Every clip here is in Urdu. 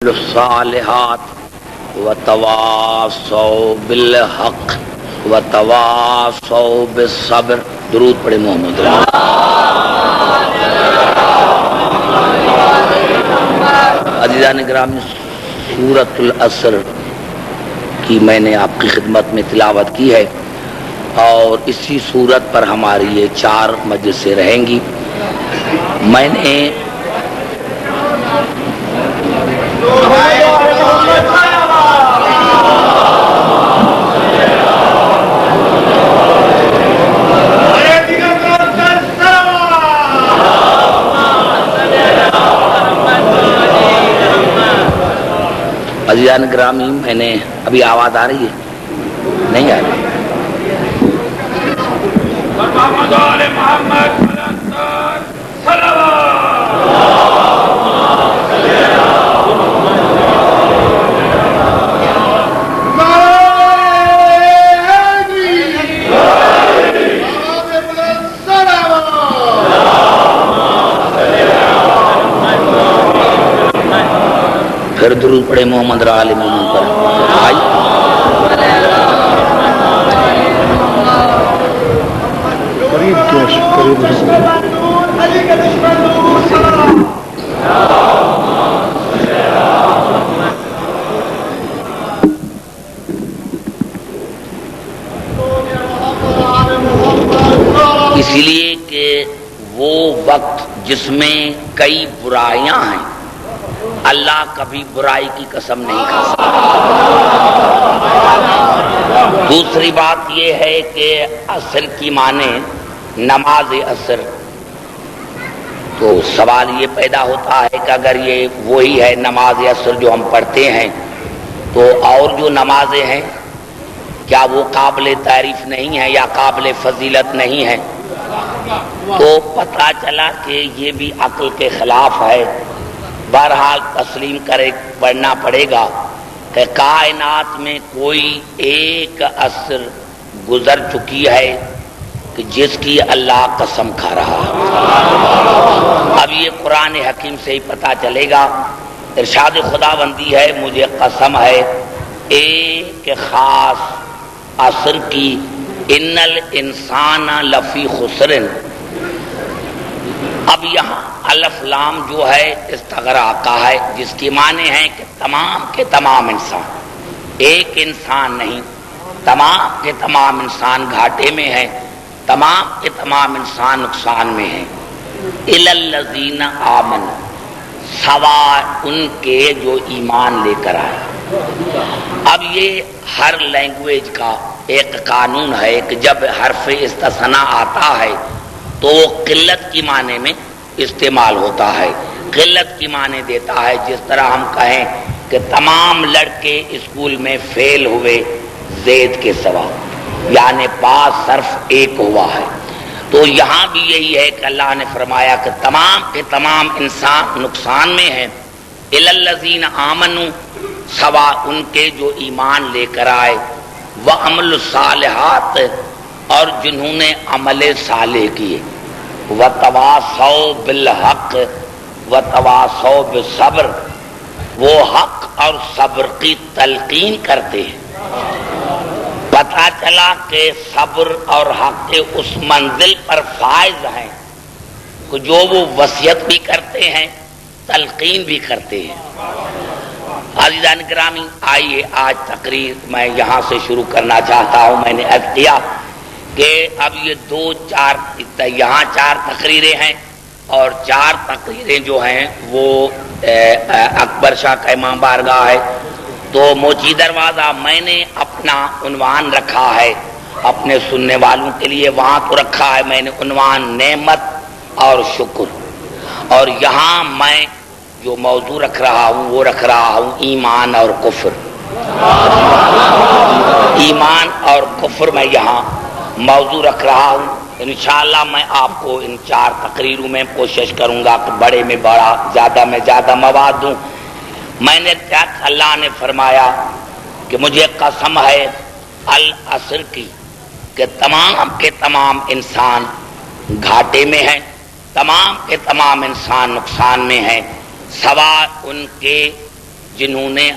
الصالحات وتواصوا بالحق وتواصوا بالصبر. درود پڑھے محمد. عزیزان گرامی، سورۃ العصر کی میں نے آپ کی خدمت میں تلاوت کی ہے اور اسی سورت پر ہماری یہ 4 مجلسیں رہیں گی. میں نے عزیزان گرامی، میں نے ابھی آواز آ رہی ہے؟ نہیں آ رہی؟ پھر درود پڑھے محمد را آل محمد پر. اسی لیے کہ وہ وقت جس میں کئی برائیاں ہیں، اللہ کبھی برائی کی قسم نہیں کھا سکتا. دوسری بات یہ ہے کہ عصر کی معنی نماز عصر، تو سوال یہ پیدا ہوتا ہے کہ اگر یہ وہی ہے نماز عصر جو ہم پڑھتے ہیں، تو اور جو نمازیں ہیں کیا وہ قابل تعریف نہیں ہیں یا قابل فضیلت نہیں ہیں؟ تو پتہ چلا کہ یہ بھی عقل کے خلاف ہے. بہرحال تسلیم کرے پڑھنا پڑے گا کہ کائنات میں کوئی ایک عصر گزر چکی ہے کہ جس کی اللہ قسم کھا رہا ہے. اب یہ قرآن حکیم سے ہی پتہ چلے گا. ارشاد خداوندی ہے، مجھے قسم ہے ایک خاص عصر کی، ان الانسان لفی خسر. اب یہاں الف لام جو ہے استغراق کا ہے، جس کی معنی ہے کہ تمام کے تمام انسان، ایک انسان نہیں، تمام کے تمام انسان گھاٹے میں ہیں، تمام کے تمام انسان نقصان میں ہیں. الا الذین آمنوا، سوا ان کے جو ایمان لے کر آئے. اب یہ ہر لینگویج کا ایک قانون ہے کہ جب حرف استثناء آتا ہے تو وہ قلت کی معنی میں استعمال ہوتا ہے، قلت کی معنی دیتا ہے. جس طرح ہم کہیں کہ تمام لڑکے اسکول میں فیل ہوئے زید کے سوا، یعنی پاس صرف ایک ہوا ہے. تو یہاں بھی یہی ہے کہ اللہ نے فرمایا کہ تمام کے تمام انسان نقصان میں ہیں. الی الذین آمنوا، سوا ان کے جو ایمان لے کر آئے، وعملوا الصالحات، اور جنہوں نے عمل صالح کیے، وتواصوا بالحق وتواصوا بالصبر، وہ حق اور صبر کی تلقین کرتے ہیں. پتہ چلا کہ صبر اور حق کے اس منزل پر فائز ہیں کہ جو وہ وصیت بھی کرتے ہیں، تلقین بھی کرتے ہیں. عزیزان گرامی، آئیے آج تقریر میں یہاں سے شروع کرنا چاہتا ہوں. میں نے عرض کیا کہ اب یہ یہاں 4 تقریریں ہیں اور 4 تقریریں جو ہیں وہ اکبر شاہ کا امام بارگاہ ہے. تو موچی دروازہ میں نے اپنا عنوان رکھا ہے اپنے سننے والوں کے لیے، وہاں تو رکھا ہے میں نے عنوان نعمت اور شکر، اور یہاں میں جو موضوع رکھ رہا ہوں وہ رکھ رہا ہوں ایمان اور کفر. ایمان اور کفر میں یہاں موضوع رکھ رہا ہوں. انشاءاللہ میں آپ کو ان 4 تقریروں میں کوشش کروں گا کہ بڑے میں بڑا، زیادہ میں زیادہ مواد دوں. میں نے کیا، اللہ نے فرمایا کہ مجھے قسم ہے العصر کی کہ تمام کے تمام انسان گھاٹے میں ہیں، تمام کے تمام انسان نقصان میں ہیں، سوا ان کے جنہوں نے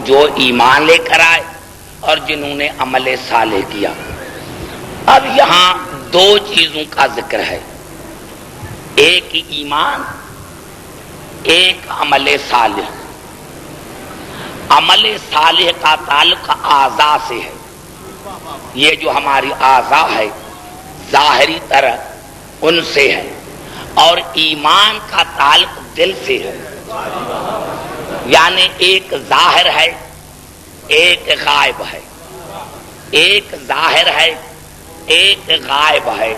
جو ایمان لے کر آئے اور جنہوں نے عمل صالح کیا۔ اب یہاں دو چیزوں کا ذکر ہے، ایک ایمان، ایک عمل صالح۔ عمل صالح کا تعلق اعضاء سے ہے، یہ جو ہماری اعضاء ہے ظاہری طرح ان سے ہے، اور ایمان کا تعلق دل سے ہے، یعنی ایک ظاہر ہے ایک غائب ہے، ایک ظاہر ہے ایک غائب ہے۔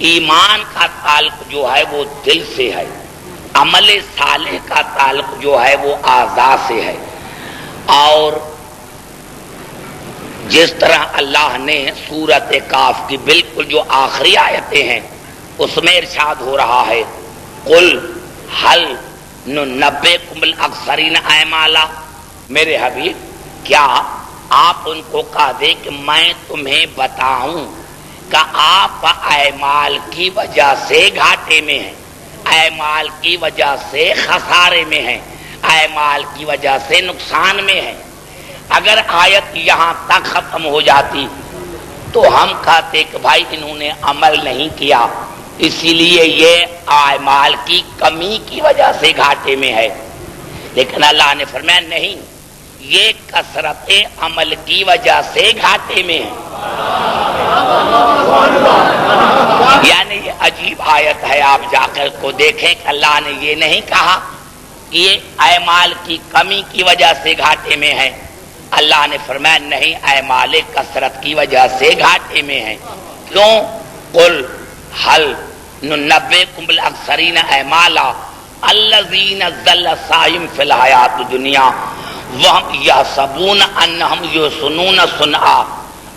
ایمان کا تعلق جو ہے وہ دل سے ہے، عمل صالح کا تعلق جو ہے وہ اعضاء سے ہے۔ اور جس طرح اللہ نے سورۃ کاف کی بالکل جو آخری آیتیں ہیں اس میں ارشاد ہو رہا ہے قل هل ننبئکم بالاخسرین اعمالا، میرے حبیب کیا آپ ان کو کہہ دیں کہ میں تمہیں بتاؤں کہ آپ اعمال کی وجہ سے گھاٹے میں ہیں، اعمال کی وجہ سے خسارے میں ہیں، اعمال کی وجہ سے نقصان میں ہیں۔ اگر آیت یہاں تک ختم ہو جاتی تو ہم کہتے کہ بھائی انہوں نے عمل نہیں کیا اسی لیے یہ اعمال کی کمی کی وجہ سے گھاٹے میں ہے، لیکن اللہ نے فرمایا نہیں، یہ کثرت عمل کی وجہ سے گھاٹے میں ہے۔ یعنی یہ عجیب آیت ہے، آپ جا کر کو دیکھیں کہ اللہ نے یہ نہیں کہا کہ یہ اعمال کی کمی کی وجہ سے گھاٹے میں ہے، اللہ نے فرمایا نہیں، اعمال کثرت کی وجہ سے گھاٹے میں ہے۔ کیوں؟ قل هل ننبئکم بالاخسرین اعمالا الذین ضل سعیہم فی الحیاۃ الدنیا وہم یحسبون انہم یحسنون صنعا۔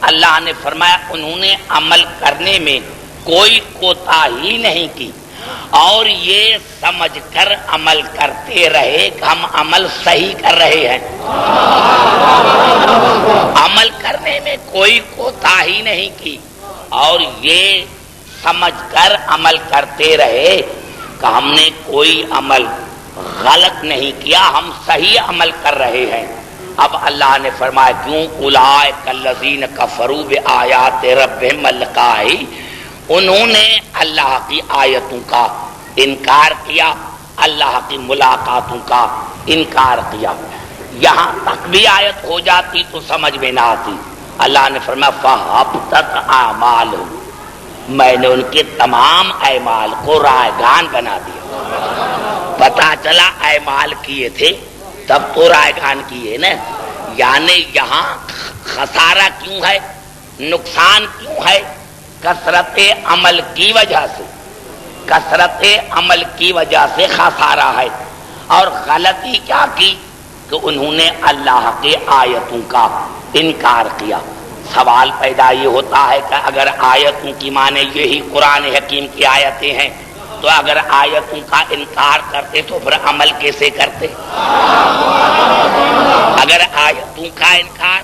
اللہ نے فرمایا انہوں نے عمل کرنے میں کوئی کوتاہی نہیں کی اور یہ سمجھ کر عمل کرتے رہے کہ ہم عمل صحیح کر رہے ہیں۔ عمل کرنے میں کوئی کوتاہی نہیں کی اور یہ سمجھ کر عمل کرتے رہے کہ ہم نے کوئی عمل غلط نہیں کیا، ہم صحیح عمل کر رہے ہیں۔ اب اللہ نے فرمایا کیوں؟ اولئک الذین کفروا بآیات ربہم اللقاء، انہوں نے اللہ کی آیتوں کا انکار کیا، اللہ کی ملاقاتوں کا انکار کیا۔ یہاں تک بھی آیت ہو جاتی تو سمجھ میں نہ آتی۔ اللہ نے فرمایا فَحَبِطَتْ أَعْمَالُهُمْ، میں نے ان کے تمام اعمال کو رائگان بنا دیا۔ پتا چلا اعمال کیے تھے تب تو رائگان کیے نا، یعنی یہاں خسارہ کیوں ہے، نقصان کیوں ہے؟ کثرت عمل کی وجہ سے، کثرت عمل کی وجہ سے خسارہ ہے۔ اور غلطی کیا کی کہ انہوں نے اللہ کے آیتوں کا انکار کیا۔ سوال پیدا یہ ہوتا ہے کہ اگر آیتوں کی معنی یہی قرآن حکیم کی آیتیں ہیں تو اگر آیتوں کا انکار کرتے تو پھر عمل کیسے کرتے؟ اگر آیتوں کا انکار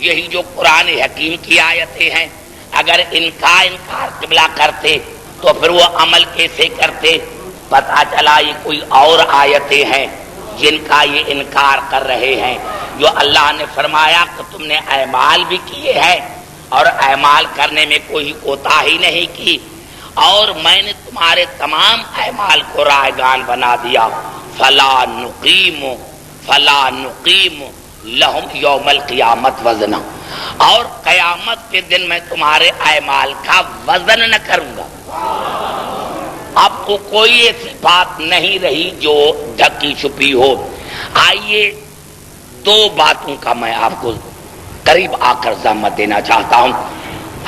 یہی جو قرآن حکیم کی آیتیں ہیں، اگر ان کا انکار قبلہ کرتے تو پھر وہ عمل کیسے کرتے؟ پتہ چلا یہ کوئی اور آیتیں ہیں جن کا یہ انکار کر رہے ہیں، جو اللہ نے فرمایا کہ تم نے اعمال بھی کیے ہیں اور اعمال کرنے میں کوئی کوتاہی نہیں کی اور میں نے تمہارے تمام اعمال کو رائگان بنا دیا۔ فلا نقیم لہم یوم القیامت وزنا، اور قیامت کے دن میں تمہارے اعمال کا وزن نہ کروں گا۔ اب کو کوئی ایسی بات نہیں رہی جو ڈھکی چھپی ہو۔ آئیے دو باتوں کا میں آپ کو قریب آ کر ضمانت دینا چاہتا ہوں۔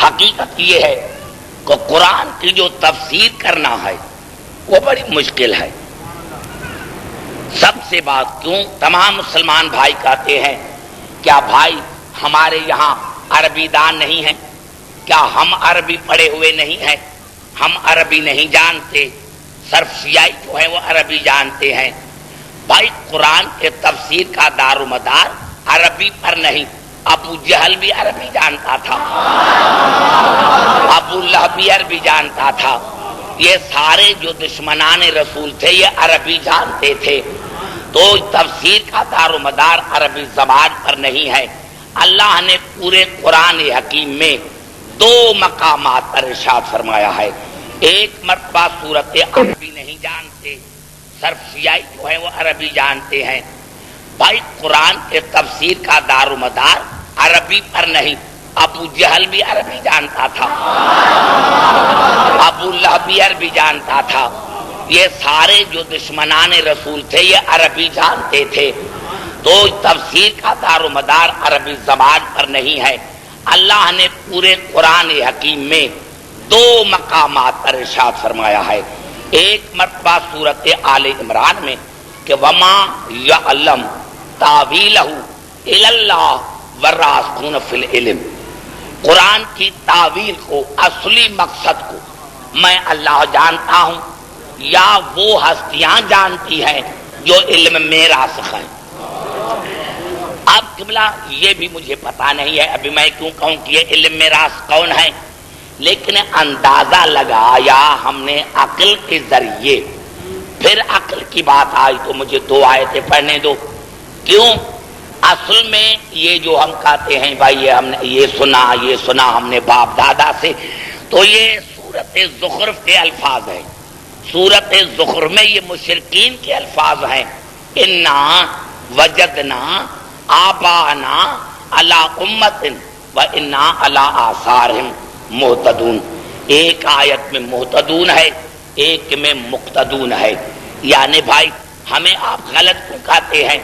حقیقت یہ ہے کہ قرآن کی جو تفسیر کرنا ہے وہ بڑی مشکل ہے۔ سب سے بات کیوں تمام مسلمان بھائی کہتے ہیں کیا بھائی ہمارے یہاں عربی دان نہیں ہیں؟ کیا ہم عربی پڑھے ہوئے نہیں ہیں؟ ہم عربی نہیں جانتے؟ صرف سیائی جو ہے وہ عربی جانتے ہیں؟ بھائی قرآن کے تفسیر کا دار و مدار عربی پر نہیں۔ ابو جہل بھی عربی جانتا تھا، ابو لہب بھی عربی جانتا تھا، یہ سارے جو دشمنان رسول تھے یہ عربی جانتے تھے۔ تو تفسیر کا دار و مدار عربی زبان پر نہیں ہے۔ اللہ نے پورے قرآن حکیم میں دو مقامات پر ارشاد فرمایا ہے۔ ایک مرتبہ صورت عربی نہیں جانتے، صرف سیائی جو ہے وہ عربی جانتے ہیں۔ بھائی قرآن کے تفسیر کا دار و مدار عربی پر نہیں۔ ابو جہل بھی عربی جانتا تھا، ابو لہب بھی عربی جانتا تھا، یہ سارے جو دشمنان رسول تھے یہ عربی جانتے تھے۔ تو تفسیر کا دار و مدار عربی زبان پر نہیں ہے۔ اللہ نے پورے قرآن حکیم میں دو مقامات پر ارشاد فرمایا ہے۔ ایک مرتبہ سورت آل عمران میں کہ وما یعلم تاویلہ الا اللہ والراسخون فی العلم، قرآن کی تعویل کو، اصلی مقصد کو میں اللہ جانتا ہوں یا وہ ہستیاں جانتی ہیں جو علم میں راسخ ہیں۔ اب قبلہ یہ بھی مجھے پتا نہیں ہے، ابھی میں کیوں کہوں کہ یہ علم میں راسخ کون ہے، لیکن اندازہ لگایا ہم نے عقل کے ذریعے۔ پھر عقل کی بات آئی تو مجھے دو آیتیں پڑھنے دو۔ کیوں؟ اصل میں یہ جو ہم کہتے ہیں بھائی یہ ہم نے یہ سنا ہم نے باپ دادا سے، تو یہ سورت زخرف کے الفاظ ہیں۔ سورت زخرف میں یہ مشرکین کے الفاظ ہیں، انا وجدنا آبانا علی امت و انا علی آثارہم مہتدون۔ ایک آیت میں مہتدون ہے، ایک میں مقتدون ہے۔ یعنی بھائی ہمیں آپ غلط کیوں کہتے ہیں؟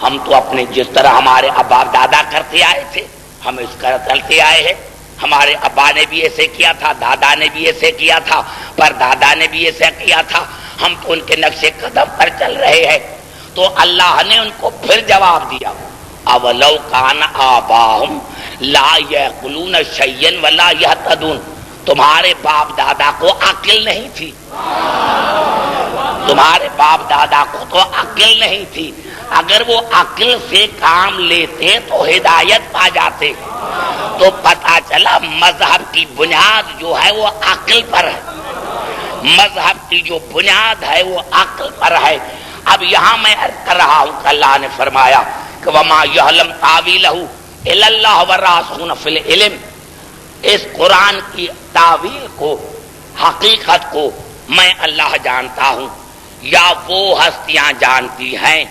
ہم تو اپنے جس طرح ہمارے ابا دادا کرتے آئے تھے ہم اس طرح چلتے آئے ہیں۔ ہمارے ابا نے بھی ایسے کیا تھا، دادا نے بھی ایسے کیا تھا، پر دادا نے بھی ایسے کیا تھا، ہم تو ان کے نقش قدم پر چل رہے ہیں۔ تو اللہ نے ان کو پھر جواب دیا، اولو کان آباہم لا یعقلون شیئا ولا یہتدون، تمہارے باپ دادا کو عقل نہیں تھی، تمہارے باپ دادا کو تو عقل نہیں تھی، اگر وہ عقل سے کام لیتے تو ہدایت پا جاتے۔ تو پتہ چلا مذہب کی بنیاد جو ہے وہ عقل پر ہے، مذہب کی جو بنیاد ہے وہ عقل پر ہے۔ اب یہاں میں عرض کر رہا ہوں کہ اللہ نے فرمایا کہ وما یعلم تاویلہ الا اللہ والراسخون فی العلم، اس قرآن کی تعویل کو، حقیقت کو میں اللہ جانتا ہوں یا وہ ہستیاں جانتی ہیں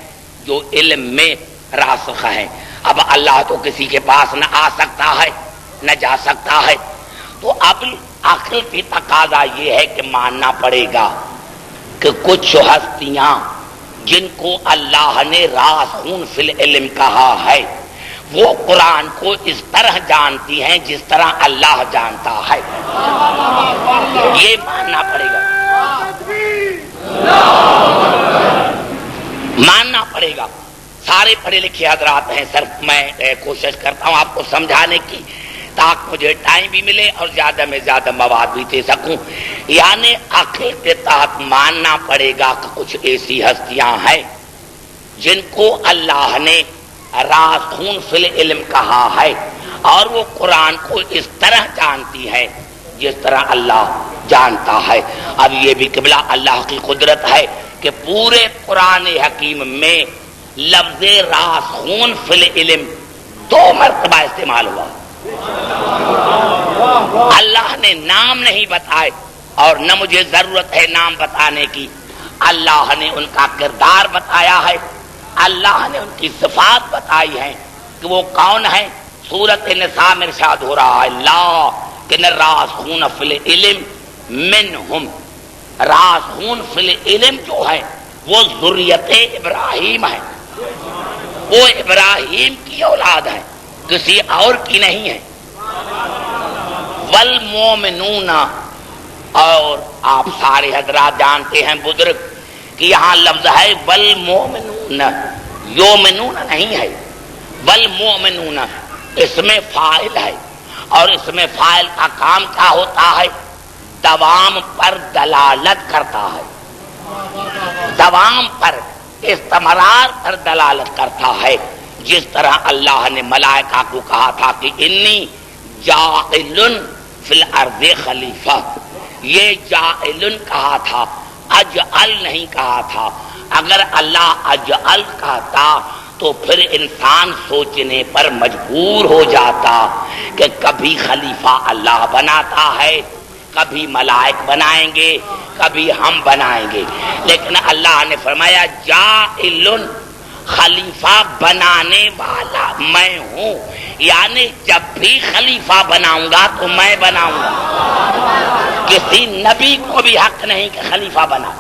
جو علم میں راسخ ہیں۔ اب اللہ تو کسی کے پاس نہ آ سکتا ہے نہ جا سکتا ہے، تو اب عقل کی تقاضا یہ ہے کہ ماننا پڑے گا کہ کچھ ہستیاں جن کو اللہ نے راسخون فی العلم کہا ہے وہ قرآن کو اس طرح جانتی ہیں جس طرح اللہ جانتا ہے، یہ ماننا پڑے گا، ماننا پڑے گا۔ سارے پڑھے لکھے حضرات ہیں، صرف میں کوشش کرتا ہوں آپ کو سمجھانے کی تاکہ مجھے ٹائم بھی ملے اور زیادہ میں زیادہ مواد بھی دے سکوں۔ یعنی عقل کے تحت ماننا پڑے گا کہ کچھ ایسی ہستیاں ہیں جن کو اللہ نے راسخون فی العلم کہا ہے اور وہ قرآن کو اس طرح جانتی ہے جس طرح اللہ جانتا ہے۔ اب یہ بھی قبلہ اللہ کی قدرت ہے کہ پورے قرآن حکیم میں لفظ راسخون فی العلم 2 مرتبہ استعمال ہوا۔ اللہ نے نام نہیں بتائے اور نہ مجھے ضرورت ہے نام بتانے کی، اللہ نے ان کا کردار بتایا ہے، اللہ نے ان کی صفات بتائی ہیں کہ وہ کون ہیں۔ سورۃ النساء میں ارشاد ہو رہا ہے لا کہ راسخون فی العلم منہم، راسخون فی العلم جو ہے وہ ذریت ابراہیم ہے، وہ ابراہیم کی اولاد ہے، کسی اور کی نہیں ہے۔ والمومنون، اور آپ سارے حضرات جانتے ہیں بزرگ کہ یہاں لفظ ہے والمومنون، یومنون نہیں ہے، والمومنون اس میں فاعل ہے، اور اس میں فاعل کا کام کیا ہوتا ہے؟ دوام پر دلالت کرتا ہے، دوام پر، استمرار پر دلالت کرتا ہے۔ جس طرح اللہ نے ملائکہ کو کہا تھا کہ انی جاعل فی الارض خلیفہ، یہ جاعل کہا تھا، اجعل نہیں کہا تھا۔ اگر اللہ اجعل کہتا تو پھر انسان سوچنے پر مجبور ہو جاتا کہ کبھی خلیفہ اللہ بناتا ہے، کبھی ملائک بنائیں گے، کبھی ہم بنائیں گے، لیکن اللہ نے فرمایا جاعل، خلیفہ بنانے والا میں ہوں، یعنی جب بھی خلیفہ بناؤں گا تو میں بناؤں گا۔ کسی نبی کو بھی حق نہیں کہ خلیفہ بنا،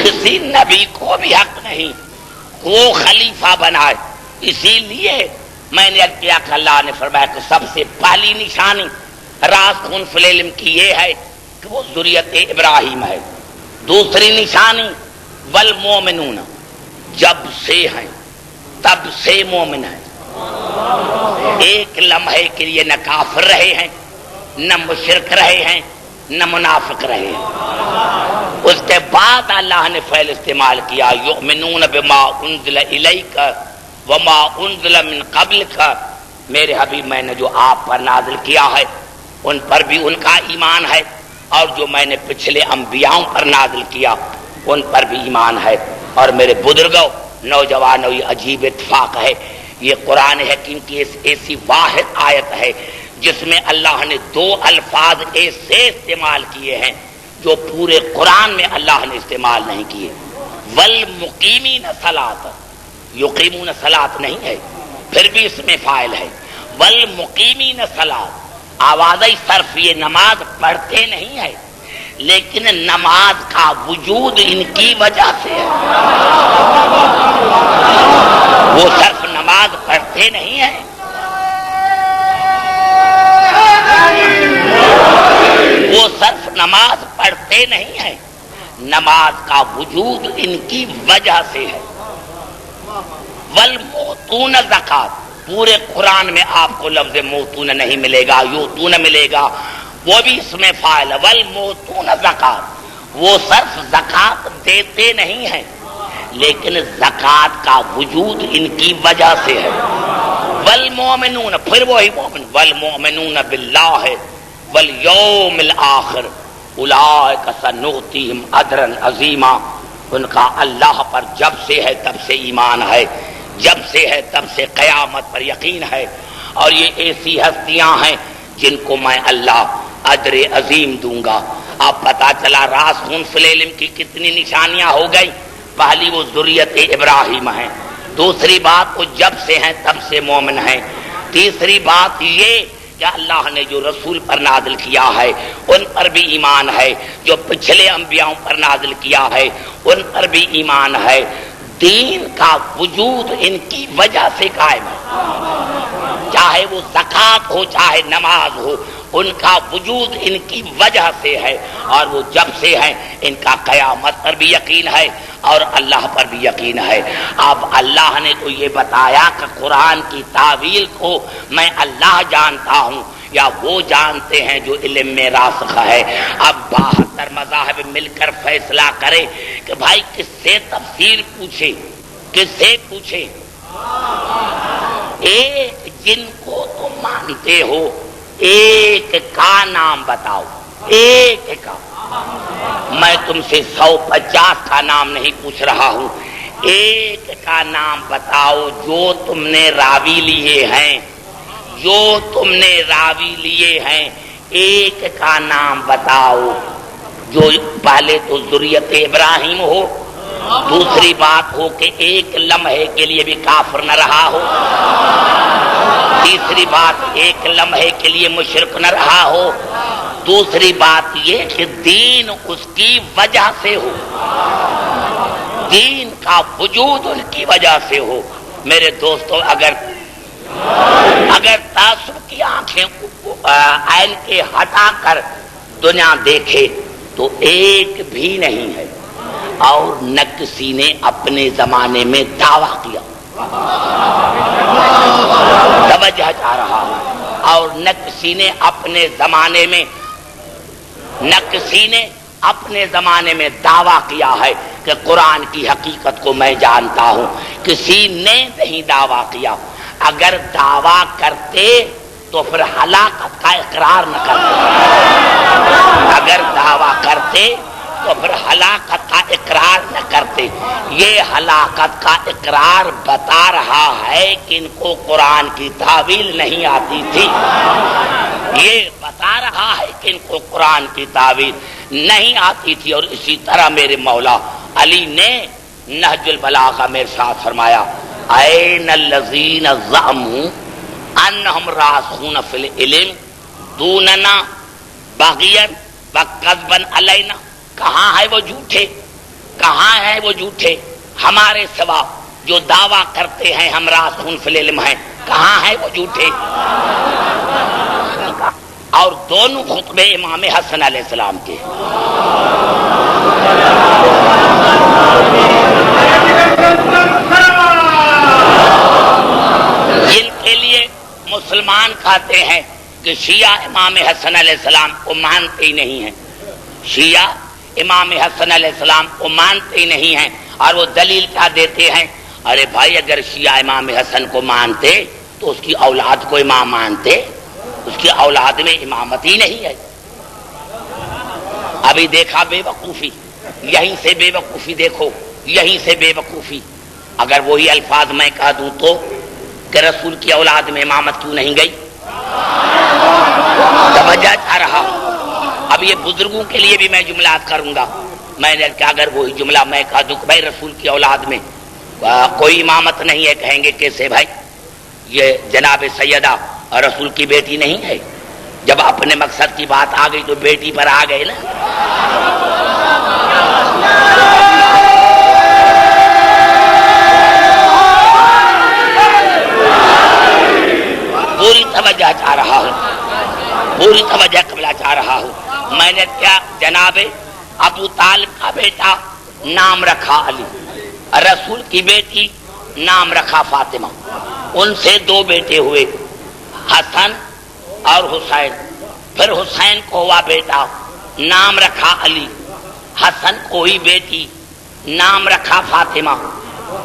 کسی نبی کو بھی حق نہیں وہ خلیفہ بنائے۔ اسی لیے میں نے کیا کہ اللہ نے فرمایا کہ سب سے پہلی نشانی راسخون فی العلم کی یہ ہے کہ وہ ذریت ابراہیم ہے۔ دوسری نشانی والمومنون، جب سے ہیں تب سے مومن ہیں، ایک لمحے کے لیے نہ کافر رہے ہیں، نہ مشرک رہے ہیں، نہ منافق رہے ہیں۔ اس کے بعد اللہ نے فعل استعمال کیا یؤمنون بما انزل الیک وما انزل من قبلک، میرے حبیب میں نے جو آپ پر نازل کیا ہے ان پر بھی ان کا ایمان ہے، اور جو میں نے پچھلے انبیاؤں پر نازل کیا ان پر بھی ایمان ہے۔ اور میرے بزرگوں نوجوانوں، یہ عجیب اتفاق ہے، یہ قرآن حکیم کی ایسی واحد آیت ہے جس میں اللہ نے دو الفاظ ایسے استعمال کیے ہیں جو پورے قرآن میں اللہ نے استعمال نہیں کیے۔ والمقیمین الصلاۃ، یقیمون الصلاۃ نہیں ہے، پھر بھی اس میں فاعل ہے۔ والمقیمین الصلاۃ، آواز صرف یہ نماز پڑھتے نہیں ہے، لیکن نماز کا وجود ان کی وجہ سے ہے۔ وہ صرف نماز پڑھتے نہیں ہیں، وہ صرف نماز پڑھتے نہیں ہیں، نماز کا وجود ان کی وجہ سے ہے۔ والمؤتون زکات، پورے قرآن میں آپ کو لفظ موتون نہیں ملے گا، یوتون ملے گا، وہ بھی اس میں فاعل ہے۔ والمؤتون زکات، وہ صرف زکات دیتے نہیں ہیں، لیکن زکات کا وجود ان کی وجہ سے ہے۔ والمؤمنون، پھر وہی مومن، والمؤمنون باللہ والیوم الآخر اولئک سنؤتیہم اجرا عظیما، ان کا اللہ پر جب سے ہے تب سے ایمان ہے، جب سے ہے تب سے قیامت پر یقین ہے، اور یہ ایسی ہستیاں ہیں جن کو میں اللہ اجر عظیم دوں گا۔ اب پتا چلا راسخون فی العلم کی کتنی نشانیاں ہو گئی۔ پہلی وہ ذریت ابراہیم ہیں، دوسری بات وہ جب سے ہیں تب سے مومن ہیں، تیسری بات یہ کہ اللہ نے جو رسول پر نازل کیا ہے ان پر بھی ایمان ہے، جو پچھلے انبیاؤں پر نازل کیا ہے ان پر بھی ایمان ہے۔ دین کا وجود ان کی وجہ سے قائم ہے، چاہے وہ زکات ہو چاہے نماز ہو، ان کا وجود ان کی وجہ سے ہے، اور وہ جب سے ہیں ان کا قیامت پر بھی یقین ہے اور اللہ پر بھی یقین ہے۔ اب اللہ نے تو یہ بتایا کہ قرآن کی تعویل کو میں اللہ جانتا ہوں یا وہ جانتے ہیں جو علم میں راسخ ہے۔ اب 72 مذاہب مل کر فیصلہ کرے کہ بھائی کس سے تفسیر پوچھے، کس سے پوچھے؟ ایک جن کو تم مانتے ہو، ایک کا نام بتاؤ، ایک کا، میں تم سے 150 کا نام نہیں پوچھ رہا ہوں، ایک کا نام بتاؤ جو تم نے راوی لیے ہیں، جو تم نے راوی لیے ہیں، ایک کا نام بتاؤ جو پہلے تو ذریت ابراہیم ہو، دوسری بات ہو کہ ایک لمحے کے لیے بھی کافر نہ رہا ہو، تیسری بات ایک لمحے کے لیے مشرک نہ رہا ہو، دوسری بات یہ کہ دین اس کی وجہ سے ہو، دین کا وجود ان کی وجہ سے ہو۔ میرے دوستو، اگر تعصب کی آنکھیں عین کے ہٹا کر دنیا دیکھے تو ایک بھی نہیں ہے، اور نہ کسی نے اپنے زمانے میں دعویٰ کیا، توجہ چاہ رہا ہوں، اور نہ کسی نے اپنے زمانے میں، نہ کسی نے اپنے زمانے میں دعویٰ کیا ہے کہ قرآن کی حقیقت کو میں جانتا ہوں، کسی نے نہیں دعویٰ کیا۔ اگر دعویٰ کرتے تو پھر ہلاکت کا اقرار نہ کرتے، اگر دعویٰ کرتے تو پھر ہلاکت کا اقرار نہ کرتے. یہ ہلاکت کا اقرار بتا رہا ہے کہ ان کو قرآن کی تعویل نہیں آتی تھی. یہ بتا رہا ہے کہ ان کو قرآن کی تعویل نہیں آتی تھی. اور اسی طرح میرے مولا علی نے نہج البلاغہ میں ارشاد فرمایا این الذین زعموا انہم راسخون فی العلم دوننا بغیا وکذبا علینا. کہاں ہے وہ جھوٹے, کہاں ہے وہ جھوٹے ہمارے سوا جو دعویٰ کرتے ہیں ہم راسخون فی العلم ہیں؟ کہاں ہے وہ جھوٹے؟ اور دونوں خطبے امام حسن علیہ السلام کے. جن کے لیے مسلمان کہتے ہیں کہ شیعہ امام حسن علیہ السلام کو مانتے ہی نہیں ہیں, شیعہ امام حسن علیہ السلام کو مانتے ہی نہیں ہیں. اور وہ دلیل کیا دیتے ہیں؟ ارے بھائی اگر شیعہ امام حسن کو مانتے تو اس کی اولاد کو امام مانتے, اس کی اولاد میں امامت ہی نہیں ہے. ابھی دیکھا بے وقوفی, یہیں سے بے وقوفی دیکھو, یہیں سے بے وقوفی. اگر وہی الفاظ میں کہہ دوں تو کہ رسول کی اولاد میں امامت کیوں نہیں گئی؟ توجہ چاہ رہا. اب یہ بزرگوں کے لیے بھی میں جملات کروں گا. میں نے کہا اگر وہی جملہ میں کہہ دوں کہ بھائی رسول کی اولاد میں کوئی امامت نہیں ہے, کہیں گے کیسے بھائی, یہ جناب سیدہ رسول کی بیٹی نہیں ہے. جب اپنے مقصد کی بات آ گئی تو بیٹی پر آ گئے نا. پوری توجہ چاہ رہا ہوں, پوری توجہ قبلہ چاہ رہا ہوں. میں نے کیا جناب ابو طالب کا بیٹا نام رکھا علی, رسول کی بیٹی نام رکھا فاطمہ. ان سے دو بیٹے ہوئے حسن اور حسین. پھر حسین کو ہوا بیٹا نام رکھا علی, حسن کو ہی بیٹی نام رکھا فاطمہ.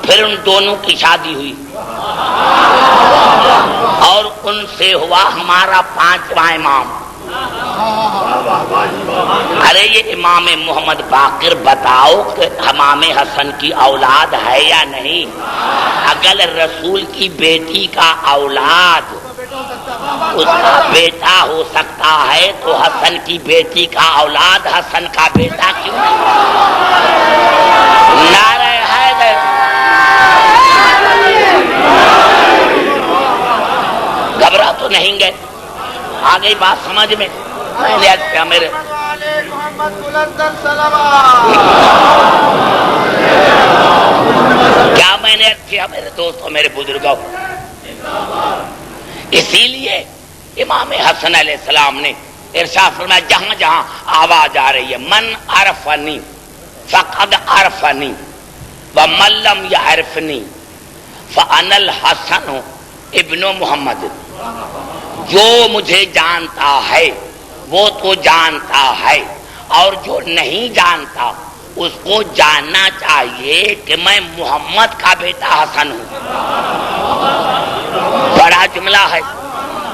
پھر ان دونوں کی شادی ہوئی اور ان سے ہوا ہمارا پانچواں امام. ارے یہ امام محمد باقر بتاؤ کہ امام حسن کی اولاد ہے یا نہیں؟ اگر رسول کی بیٹی کا اولاد اس کا بیٹا ہو سکتا ہے تو حسن کی بیٹی کا اولاد حسن کا بیٹا کیوں نہیں؟ نعرہ حیدر. گھبرا تو نہیں گئے؟ آ گئی بات سمجھ میں؟ میں نے کیا میرے کیا میں نے کیا میرے دوستوں, میرے بزرگوں, اسی لیے امام حسن علیہ السلام نے ارشاد فرمایا جہاں جہاں آواز آ رہی ہے من عرفنی فقد عرفنی ومن لم یعرفنی فانا الحسن ابن محمد. جو مجھے جانتا ہے وہ تو جانتا ہے, اور جو نہیں جانتا اس کو جاننا چاہیے کہ میں محمد کا بیٹا حسن ہوں. بڑا جملہ ہے,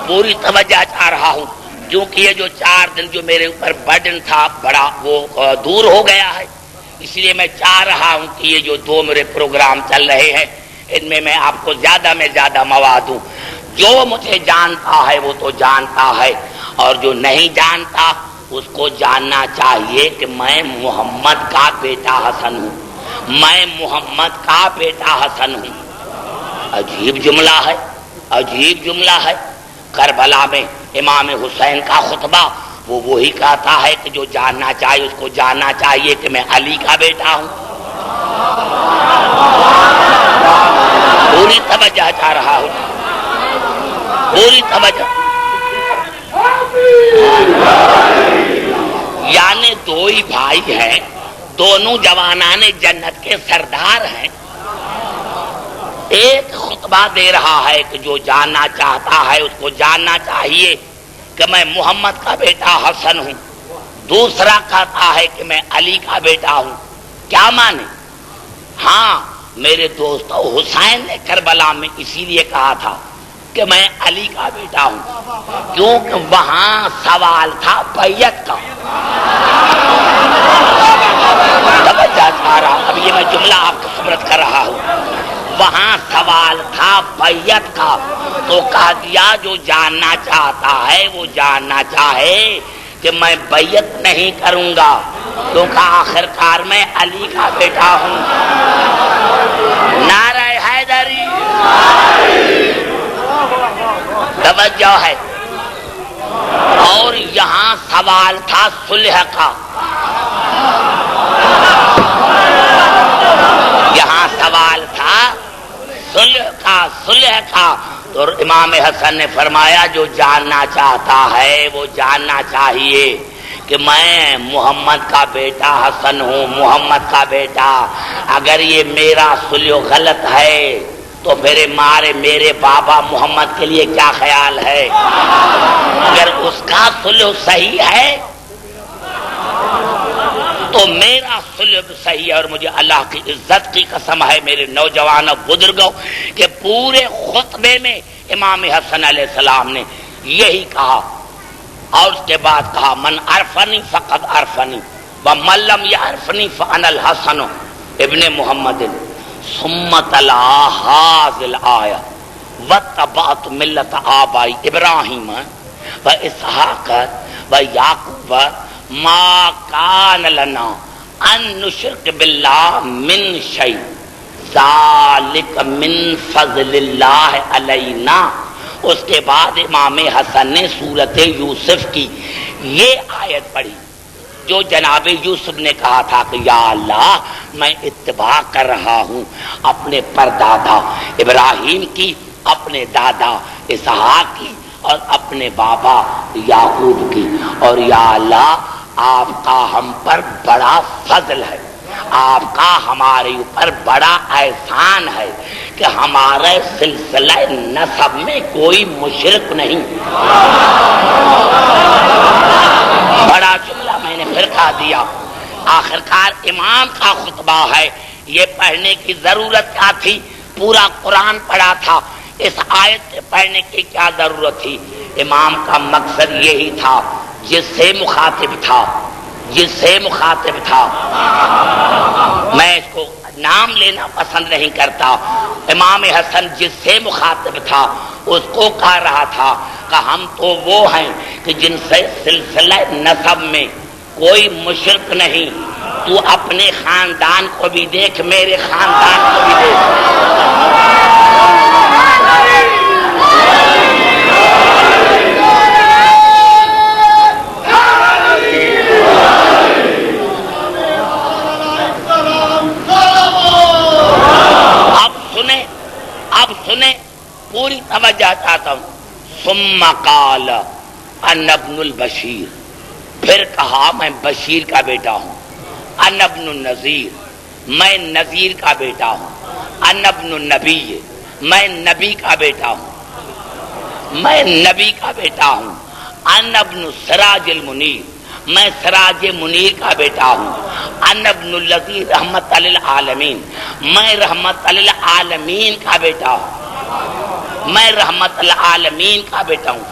پوری توجہ چاہ رہا ہوں, کیونکہ یہ جو 4 دن جو میرے اوپر برڈن تھا بڑا وہ دور ہو گیا ہے. اس لیے میں چاہ رہا ہوں کہ یہ جو 2 میرے پروگرام چل رہے ہیں ان میں میں آپ کو زیادہ میں زیادہ مواد دوں. جو مجھے جانتا ہے وہ تو جانتا ہے, اور جو نہیں جانتا اس کو جاننا چاہیے کہ میں محمد کا بیٹا حسن ہوں, میں محمد کا بیٹا حسن ہوں. عجیب جملہ ہے, عجیب جملہ ہے. کربلا میں امام حسین کا خطبہ وہ وہی کہتا ہے کہ جو جاننا چاہیے اس کو جاننا چاہیے کہ میں علی کا بیٹا ہوں. پوری توجہ چاہ رہا ہوں, پوری توجہ. یعنی 2 ہی بھائی ہیں, دونوں جوانان جنت کے سردار ہیں. ایک خطبہ دے رہا ہے کہ جو جاننا چاہتا ہے اس کو جاننا چاہیے کہ میں محمد کا بیٹا حسن ہوں. دوسرا کہتا ہے کہ میں علی کا بیٹا ہوں. کیا مانے؟ ہاں میرے دوستو, حسین نے کربلا میں اسی لیے کہا تھا کہ میں علی کا بیٹا ہوں، کیونکہ وہاں سوال تھا بیعت کا۔ توجہ چاہ رہا اب یہ میں جملہ آپ کو خبرت کر رہا ہوں، وہاں سوال تھا بیعت کا، تو کہہ دیا جو جاننا چاہتا ہے وہ جاننا چاہے کہ میں بیعت نہیں کروں گا، کیونکہ آخر کار میں علی کا بیٹا ہوں۔ نعرہ حیدری، توجہ ہے۔ اور یہاں سوال تھا صلح کا، یہاں سوال تھا صلح کا، تو امام حسن نے فرمایا جو جاننا چاہتا ہے وہ جاننا چاہیے کہ میں محمد کا بیٹا حسن ہوں، محمد کا بیٹا، اگر یہ میرا صلح غلط ہے تو پھر میرے بابا محمد کے لیے کیا خیال ہے؟ اگر اس کا صلح صحیح ہے تو میرا صلح صحیح ہے۔ اور مجھے اللہ کی عزت کی قسم ہے میرے نوجوانوں بزرگوں کہ پورے خطبے میں امام حسن علیہ السلام نے یہی کہا، اور اس کے بعد کہا من عرفنی فقد عرفنی ومن لم یعرفنی فانا الحسن ابن محمد ثم تلا هذه الآیہ واتبعت ملت آبائی ابراہیم واسحاق ویعقوب ما کان لنا ان نشرک باللہ من شیء ذالک من فضل اللہ علینا۔ اس کے بعد امام حسن نے سورۃ یوسف کی یہ آیت پڑھی جو جناب یوسف نے کہا تھا کہ یا اللہ میں اتباع کر رہا ہوں اپنے پردادا ابراہیم کی، اپنے دادا اسحاق کی، اور اپنے بابا یعقوب کی، اور یا اللہ آپ کا ہم پر بڑا فضل ہے، آپ کا ہمارے اوپر بڑا احسان ہے کہ ہمارے سلسلہ نسب میں کوئی مشرک نہیں۔ بڑا جملہ میں نے پھر کہا دیا۔ آخرکار امام کا خطبہ ہے، یہ پڑھنے کی ضرورت کیا تھی؟ پورا قرآن پڑھا تھا، اس آیت سے پڑھنے کی کیا ضرورت تھی؟ امام کا مقصد یہی تھا، جس سے مخاطب تھا میں اس کو نام لینا پسند نہیں کرتا، امام حسن جس سے مخاطب تھا اس کو کہہ رہا تھا کہ ہم تو وہ ہیں کہ جن سے سلسلہ نسب میں کوئی مشرک نہیں، تو اپنے خاندان کو بھی دیکھ، میرے خاندان کو بھی دیکھ۔ اب سنیں پوری توجہ چاہتا ہوں۔ ثم قال انا ابن البشیر، پھر کہا میں بشیر کا بیٹا ہوں، انا ابن النذیر، میں نذیر کا بیٹا ہوں، انا ابن النبی، میں نبی کا بیٹا ہوں، میں نبی کا بیٹا ہوں، انا ابن سراج المنیر، میں سراج منیر کا بیٹا ہوں، انا ابن الذی رحمت للعالمین، میں رحمت للعالمین کا بیٹا ہوں، میں رحمت للعالمین کا بیٹا ہوں۔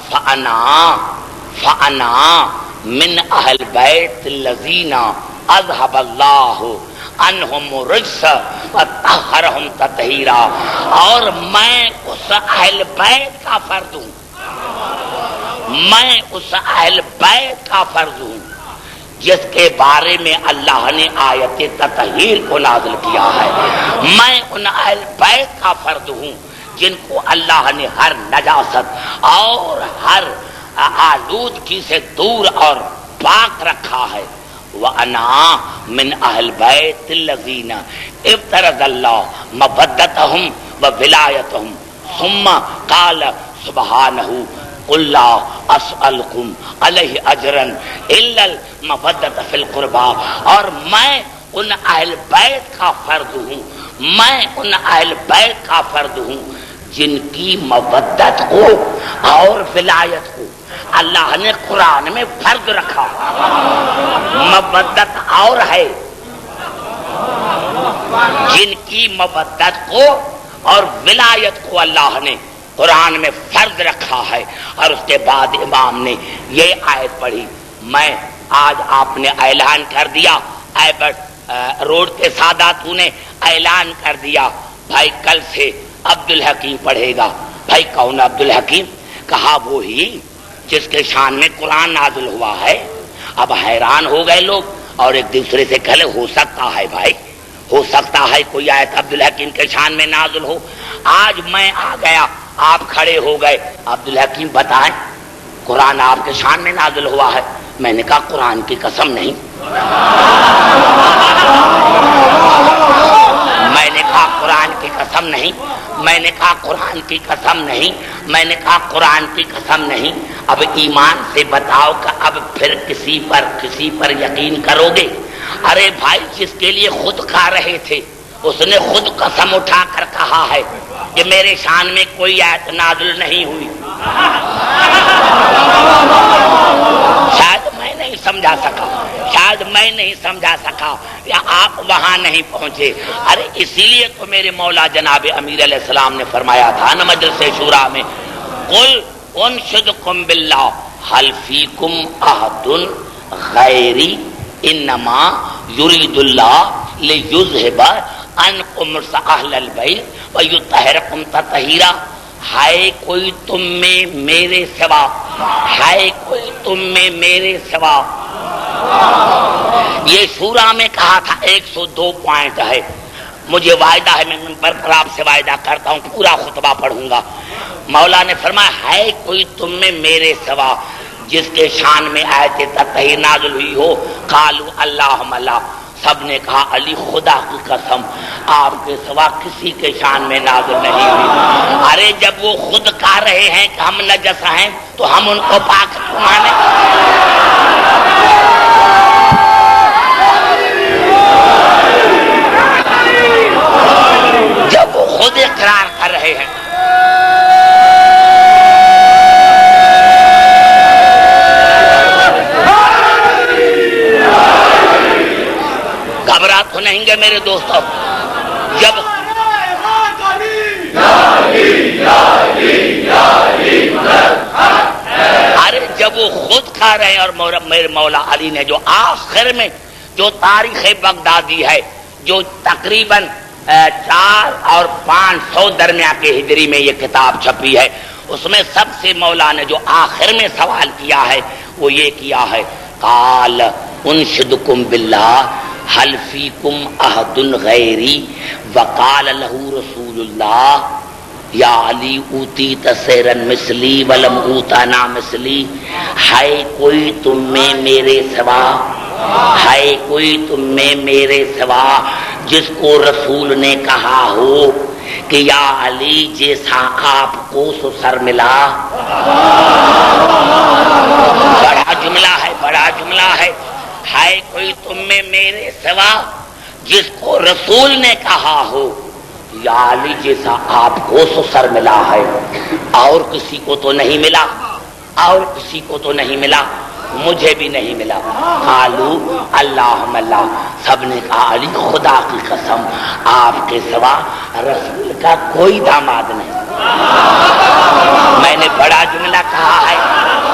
فانا من اہل بیت الذین اذهب اللہ عنہم الرجس وطہرہم تطہیرا، اور میں اس اہل بیت کا فرد ہوں، میں اس اہل بیت کا فرد ہوں جس کے بارے میں اللہ نے آیت تطہیر کو نازل کیا ہے۔ میں ان اہل بیت کا فرد ہوں جن کو اللہ نے ہر نجاست اور ہر آلودگی سے دور اور پاک رکھا ہے۔ وَأَنَا مِنْ أَهْلِ بَيْتِ الَّذِينَ ابْتَرَضَ اللَّهُ مَوَدَّتَهُمْ وَوِلَایَتَهُمْ ثُمَّ قَالَ سُبْحَانَهُ قُلْ لَا أَسْأَلُكُمْ عَلَيْهِ أَجْرًا إِلَّا الْمَوَدَّةَ فِي الْقُرْبَى، اور میں ان اہل بیت کا فرد ہوں، میں ان اہل بیت کا فرد ہوں جن کی مودت کو اور ولایت کو اللہ نے قرآن میں فرض رکھا۔ مودت اور ہے، جن کی مودت کو اور ولایت کو اللہ نے قرآن میں فرض رکھا ہے۔ اور اس کے بعد امام نے یہ آیت پڑھی، میں آج آپ نے اعلان کر دیا، روڈ کے ساداتوں نے اعلان کر دیا بھائی کل سے عبدالحکیم پڑھے گا۔ بھائی کون عبدالحکیم؟ کہا وہی جس کے شان میں قرآن نازل ہوا ہے۔ اب حیران ہو گئے لوگ اور ایک دوسرے سے کہے ہو سکتا ہے بھائی، ہو سکتا ہے کوئی آیت عبدالحکیم کے شان میں نازل ہو۔ آج میں آ گیا، آپ کھڑے ہو گئے، عبدالحکیم بتائیں قرآن آپ کے شان میں نازل ہوا ہے؟ میں نے کہا قرآن کی قسم نہیں، میں نے کہا قرآن کی قسم نہیں، میں نے کہا قرآن کی قسم نہیں، میں نے کہا قرآن کی قسم نہیں۔ اب ایمان سے بتاؤ کہ اب پھر کسی پر یقین کرو گے؟ ارے بھائی جس کے لیے خود کھا رہے تھے اس نے خود قسم اٹھا کر کہا ہے کہ میرے شان میں کوئی آیت نازل نہیں ہوئی۔ شاید میں نہیں سمجھا سکا، شاید میں نہیں سمجھا سکا یا آپ وہاں نہیں پہنچے۔ ارے اسی لیے تو میرے مولا جناب امیر علیہ السلام نے فرمایا تھا نا مجلس شورا میں، قل انشدکم باللہ حل فیکم احد غیری انما یرید اللہ لیذہب عنکم الرجس اہل البیت ویطہرکم تطہیرا۔ ہے کوئی تم میں میرے سوا، ہے کوئی تم میں میرے سوا، یہ شورا میں کہا تھا۔ 102 پوائنٹ ہے، مجھے وعدہ ہے میں منبر پر آپ سے وعدہ کرتا ہوں پورا خطبہ پڑھوں گا۔ مولا نے فرمایا ہے کوئی تم میں میرے سوا جس کے شان میں آیت تطہیر نازل ہوئی ہو؟ قالوا اللہم لا، سب نے کہا علی خدا کی قسم آپ کے سوا کسی کے شان میں نازل نہیں ہوئی۔ ارے جب وہ خود کہہ رہے ہیں کہ ہم نجس ہیں تو ہم ان کو پاک مانیں؟ جب وہ خود اقرار کر رہے ہیں۔ گھبرا تو نہیں گے میرے دوستوں؟ جب ارے جب وہ خود کھا رہے ہیں اور میرے مولا علی نے جو آخر میں جو تاریخ بغدادی ہے جو تقریباً 4 اور 500 درمیان کے ہجری میں یہ کتاب چھپی ہے، اس میں سب سے مولا نے جو آخر میں سوال کیا ہے وہ یہ کیا ہے، قال انشدکم باللہ حل فیکم احد غیری وقال له رسول اللہ یا علی اوتیت سیرا مثلی ولم اوتانا مثلی۔ ہے کوئی تم میں میرے سوا، ہے کوئی تم میں میرے سوا جس کو رسول نے کہا ہو کہ یا علی جیسا آپ کو سو سر ملا۔ بڑا جملہ ہے، بڑا جملہ ہے۔ ہے کوئی تم میں میرے سوا جس کو رسول نے کہا ہو یا علی جیسا آپ کو سو سر ملا ہے، اور کسی کو تو نہیں ملا، اور کسی کو تو نہیں ملا، مجھے بھی نہیں ملا۔ قالوا اللہم لا، سب نے کہا علی خدا کی قسم آپ کے سوا رسول کا کوئی داماد نہیں۔ میں نے بڑا جملہ کہا ہے،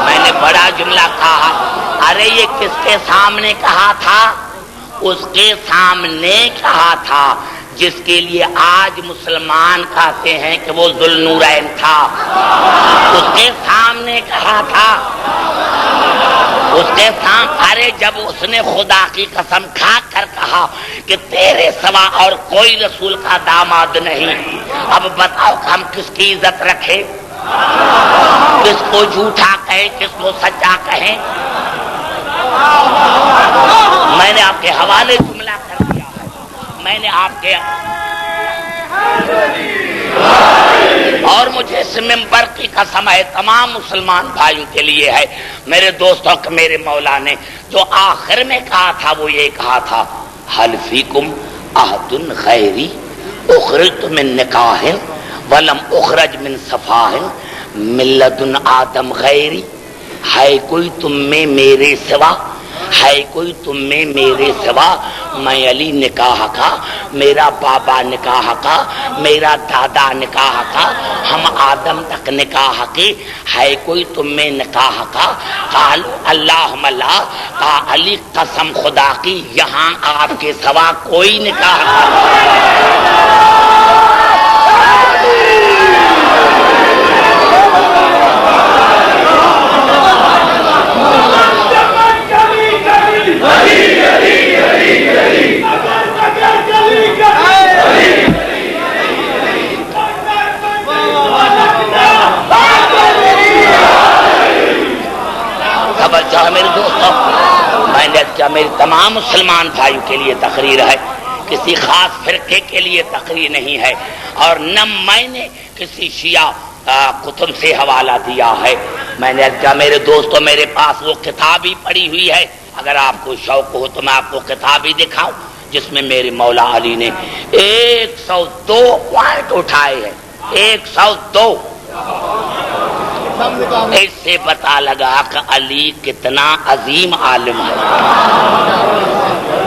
میں نے بڑا جملہ کہا۔ ارے یہ کس کے سامنے کہا تھا؟ اس کے سامنے کہا تھا جس کے لیے آج مسلمان کہتے ہیں کہ وہ ذوالنورین تھا، اس کے سامنے کہا تھا، اس کے سامنے۔ ارے جب اس نے خدا کی قسم کھا کر کہا کہ تیرے سوا اور کوئی رسول کا داماد نہیں، اب بتاؤ کہ ہم کس کی عزت رکھیں، کس کو جھوٹا کہیں، کس کو سچا کہیں؟ میں نے آپ کے حوالے جملہ کر دیا ہے، میں نے آپ کے، اور مجھے اس منبر کی قسم ہے تمام مسلمان بھائیوں کے لیے ہے میرے دوستوں کہ میرے مولا نے جو آخر میں کہا تھا وہ یہ کہا تھا حل فیکم احد غیری اخرجت من نکاح ولم اخرج من صفاح من لدن آدم غیری۔ ہے کوئی تم میں میرے سوا ہے کوئی تم میں میرے سوا؟ میں علی نکاح کا، میرا بابا نکاح کا، میرا دادا نکاح کا، ہم آدم تک نکاح کے، ہے کوئی تم میں نکاح کا؟ قالوا اللہم لا، کہا علی قسم خدا کی یہاں آپ کے سوا کوئی نکاح کا میرے دوستوں، میں نے کیا میری تمام مسلمان بھائیوں کے لیے تقریر ہے، کسی خاص فرقے کے لیے تقریر نہیں ہے، اور نہ میں نے کسی شیعہ کتب سے حوالہ دیا ہے۔ میں نے کہا میرے دوستوں، میرے پاس وہ کتاب ہی پڑی ہوئی ہے، اگر آپ کو شوق ہو تو میں آپ کو کتاب ہی دکھاؤں جس میں میرے مولا علی نے 102 پوائنٹ اٹھائے ہیں، 102۔ اس سے پتا لگا کہ علی کتنا عظیم عالم ہے،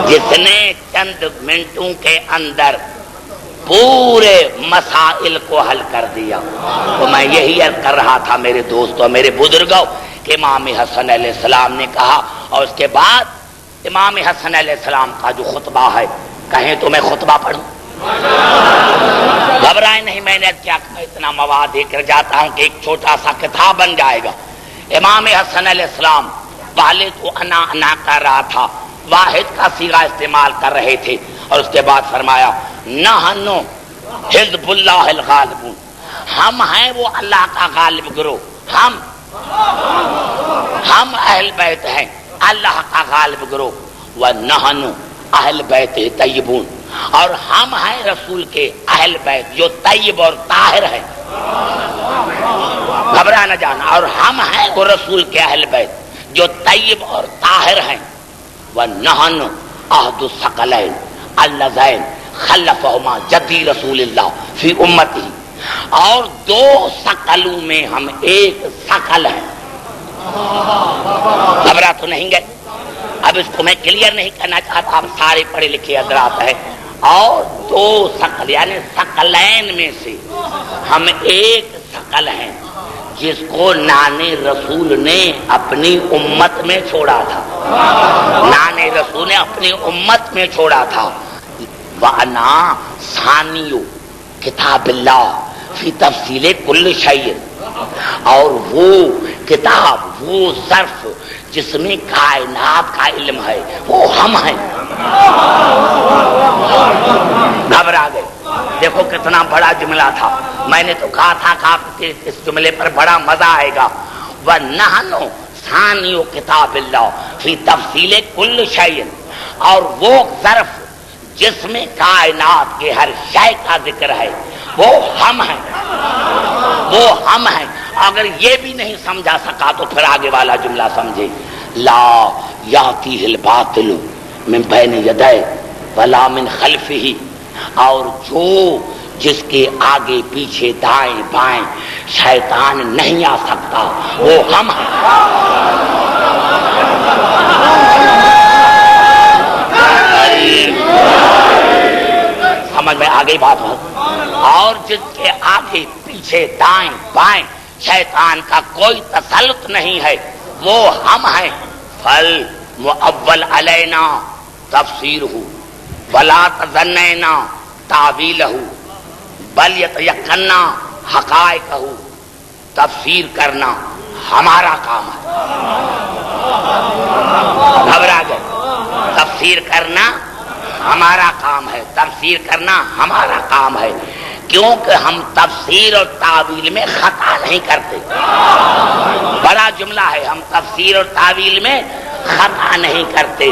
جس نے چند منٹوں کے اندر پورے مسائل کو حل کر دیا۔ تو میں یہی عرض کر رہا تھا میرے دوستوں، میرے بزرگوں، کہ امام حسن علیہ السلام نے کہا، اور اس کے بعد امام حسن علیہ السلام کا جو خطبہ ہے، کہیں تو میں خطبہ پڑھوں؟ گھبرائے نہیں، میں نے کیا اتنا مواد دے کر جاتا ہوں کہ ایک چھوٹا سا کتاب بن جائے گا۔ امام حسن علیہ السلام پہلے تو انا کر رہا تھا، واحد کا صیغہ استعمال کر رہے تھے، اور اس کے بعد فرمایا نحنو حزب اللہ الغالبون، ہم ہیں وہ اللہ کا غالب گروہ، ہم اہل بیت ہیں اللہ کا غالب گروہ، ونحنو اہل بیت طیبون، اور ہم ہیں رسول کے اہل بیت جو طیب اور طاہر ہیں، گھبرا نہ جانا، اور ہم ہیں وہ رسول کے اہل بیت جو طیب اور طاہر ہیں، وَنَحْنُ عَهْدُ الثَّقَلَيْنِ اللَّذَيْنِ خَلَّفَهُمَا جَدِّ رسول اللہ فی امتہ، اور دو ثقلوں میں ہم ایک ثقل ہیں۔ گھبرا تو نہیں گئے؟ اب اس کو میں کلیئر نہیں کرنا چاہتا، آپ سارے پڑھے لکھے حضرات ہیں، اور دو ثقل یعنی ثقلین میں سے ہم ایک ثقل ہیں جس کو نانے رسول نے اپنی امت میں چھوڑا تھا، نانے رسول نے اپنی امت میں چھوڑا تھا۔ وَأَنَا ثَانِيُ کتاب اللہ فی تفصیل کل شیء، اور وہ کتاب، وہ ظرف جس میں کائنات کا علم ہے، وہ ہم ہیں۔ گھبرا گئے؟ دیکھو کتنا بڑا جملہ تھا، میں نے تو کہا تھا کہ آپ کے اس جملے پر بڑا مزہ آئے گا۔ وَنَحْنُ ثَانِيُ کتاب اللہ فی تفصیل کل شیء، اور وہ ظرف جس میں کائنات کے ہر شے کا ذکر ہے، وہ ہم ہیں، وہ ہم ہیں۔ اگر یہ بھی نہیں سمجھا سکا تو پھر آگے والا جملہ سمجھے، لا یاتیہ الباطل من بین یدیہ ولا من خلفہ، اور جو جس کے آگے پیچھے دائیں بائیں شیطان نہیں آ سکتا، وہ ہم ہیں۔ سمجھ میں آ گئی بات ہے؟ اور جس کے آگے پیچھے دائیں بائیں شیطان کا کوئی تسلط نہیں ہے، وہ ہم ہیں۔ فل مؤول علینا تفسیرہ ولا تظنینا تعویلہ بل یتیقنا حقائقہ، تفسیر کرنا ہمارا کام ہے۔ گھبرا گئے؟ تفسیر کرنا ہمارا کام ہے، تفسیر کرنا ہمارا کام ہے، کیونکہ ہم تفسیر اور تعویل میں خطا نہیں کرتے۔ بڑا جملہ ہے، ہم تفسیر اور تعویل میں خطا نہیں کرتے،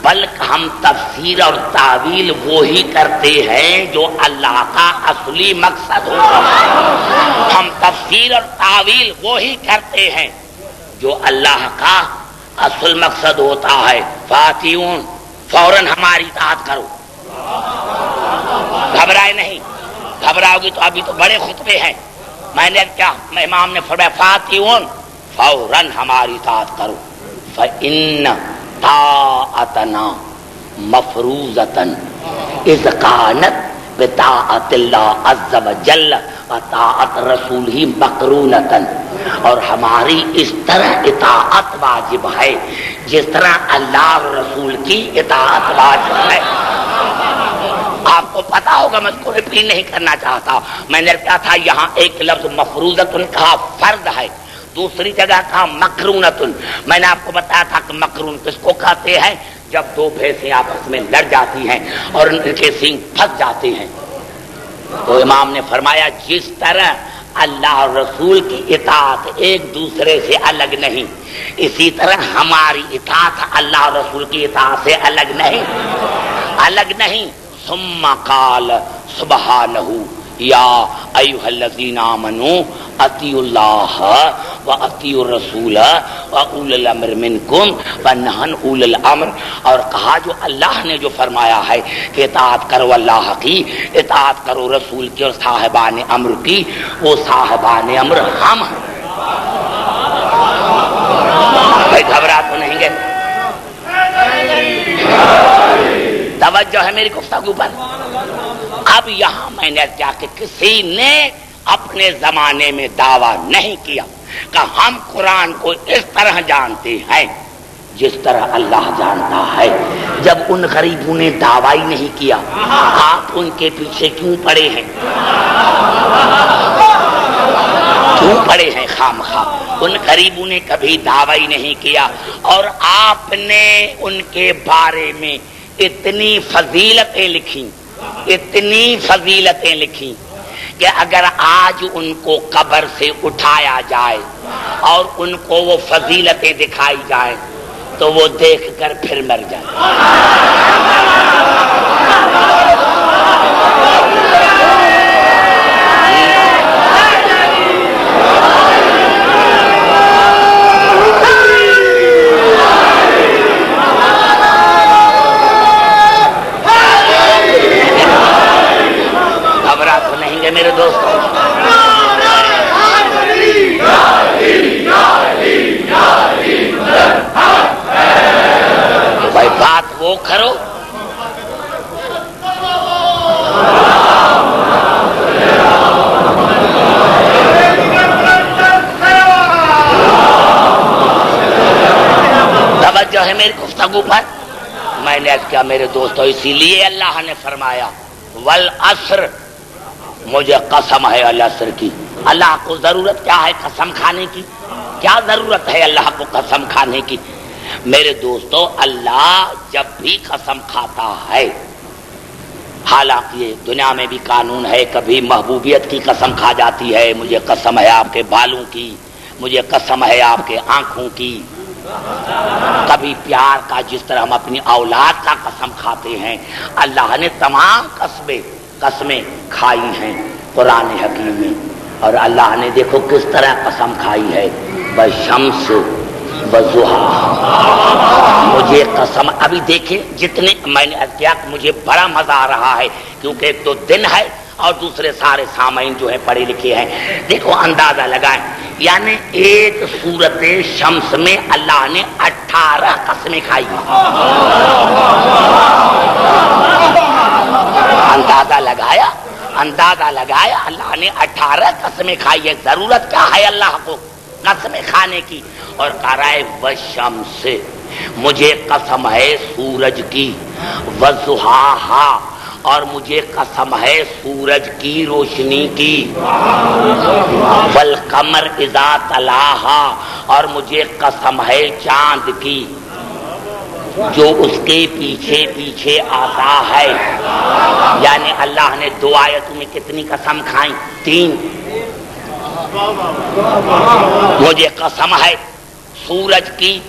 بلکہ ہم تفسیر اور تعویل وہی کرتے ہیں جو اللہ کا اصلی مقصد ہوتا ہے۔ ہم تفسیر اور تعویل وہی کرتے ہیں جو اللہ کا اصل مقصد ہوتا ہے۔ فاتحون، فوراً ہماری اطاعت کرو۔ گھبرائے نہیں؟ گھبراؤ گی تو ابھی تو بڑے خطبے ہیں۔ میں نے کیا امام نے فرمایا فاتحون، فوراً ہماری اطاعت کرو۔ فإن طاعتنا مفروضتن اذ کانت بطاعت اللہ عز وجل وطاعت رسولہ مقرونتن، اور ہماری اس طرح اطاعت واجب ہے جس طرح اللہ اور رسول کی اطاعت واجب ہے۔ آپ کو پتا ہوگا، میں اس کو ریپیٹ نہیں کرنا چاہتا، میں نے کہا تھا یہاں ایک لفظ مفروضتن کہا فرض ہے، دوسری جگہ کہا مقرونتن۔ میں نے آپ کو بتایا تھا کہ مقرون کس کو کہتے ہیں؟ جب دو بھینسیں آپس میں لڑ جاتی ہیں اور ان کے سینگ پھنس جاتے ہیں، تو امام نے فرمایا جس طرح اللہ اور رسول کی اطاعت ایک دوسرے سے الگ نہیں، اسی طرح ہماری اطاعت اللہ اور رسول کی اطاعت سے الگ نہیں۔ ثم قال سبحانہ یا ایھا الذین آمنوا اطیعوا اللہ واطیعوا الرسول واولی الامر منکم ونہوا اولی الامر، اور کہا جو اللہ نے جو فرمایا ہے کہ اطاعت کرو اللہ کی، اطاعت کرو رسول کی اور صاحبان امر کی، وہ صاحبان امر ہم ہیں۔ بھائی گھبرا تو نہیں گئے؟ توجہ ہے میری گفتگو پر؟ اب یہاں میں نے کیا کہ کسی نے اپنے زمانے میں دعویٰ نہیں کیا کہ ہم قرآن کو اس طرح جانتے ہیں جس طرح اللہ جانتا ہے۔ جب ان غریبوں نے دعویٰ ہی نہیں کیا، آپ ان کے پیچھے کیوں پڑے ہیں؟ خامخواہ؟ ان غریبوں نے کبھی دعویٰ ہی نہیں کیا، اور آپ نے ان کے بارے میں اتنی فضیلتیں لکھی کہ اگر آج ان کو قبر سے اٹھایا جائے اور ان کو وہ فضیلتیں دکھائی جائیں تو وہ دیکھ کر پھر مر جائیں۔ میرے دوستوں، بھائی بات وہ کرو توجہ ہے میری گفتگو پر؟ میں نے کیا میرے دوستوں، اسی لیے اللہ نے فرمایا والعصر، مجھے قسم ہے العصر کی۔ اللہ کو ضرورت کیا ہے قسم کھانے کی؟ کیا ضرورت ہے اللہ کو قسم کھانے کی؟ میرے دوستو، اللہ جب بھی قسم کھاتا ہے، حالانکہ یہ دنیا میں بھی قانون ہے، کبھی محبوبیت کی قسم کھا جاتی ہے، مجھے قسم ہے آپ کے بالوں کی، مجھے قسم ہے آپ کے آنکھوں کی، کبھی پیار کا جس طرح ہم اپنی اولاد کا قسم کھاتے ہیں، اللہ نے تمام قسمیں کھائی ہیں قرآن حکیم میں، اور اللہ نے دیکھو کس طرح قسم کھائی ہے، بشمس وضحاہا، مجھے قسم۔ ابھی دیکھیں جتنے میں نے کیا، مجھے بڑا مزہ آ رہا ہے کیونکہ ایک تو دن ہے اور دوسرے سارے سامعین جو ہیں پڑھے لکھے ہیں، دیکھو اندازہ لگائیں، یعنی ایک سورت شمس میں اللہ نے 18 قسمیں کھائی ہیں۔ اندازہ لگایا اللہ نے 18 قسمیں کھائی ہے۔ ضرورت کیا ہے اللہ کو قسمیں کھانے کی؟ اور کہہ رہا ہے والشمس، مجھے قسم ہے سورج کی، وضحاہا، اور مجھے قسم ہے سورج کی روشنی کی، والقمر اذا تلاہا، اور مجھے قسم ہے چاند کی جو اس کے پیچھے پیچھے آتا ہے۔ یعنی اللہ نے 2 آیتوں میں کتنی قسم کھائیں؟ 3۔ مجھے قسم ہے سورج کی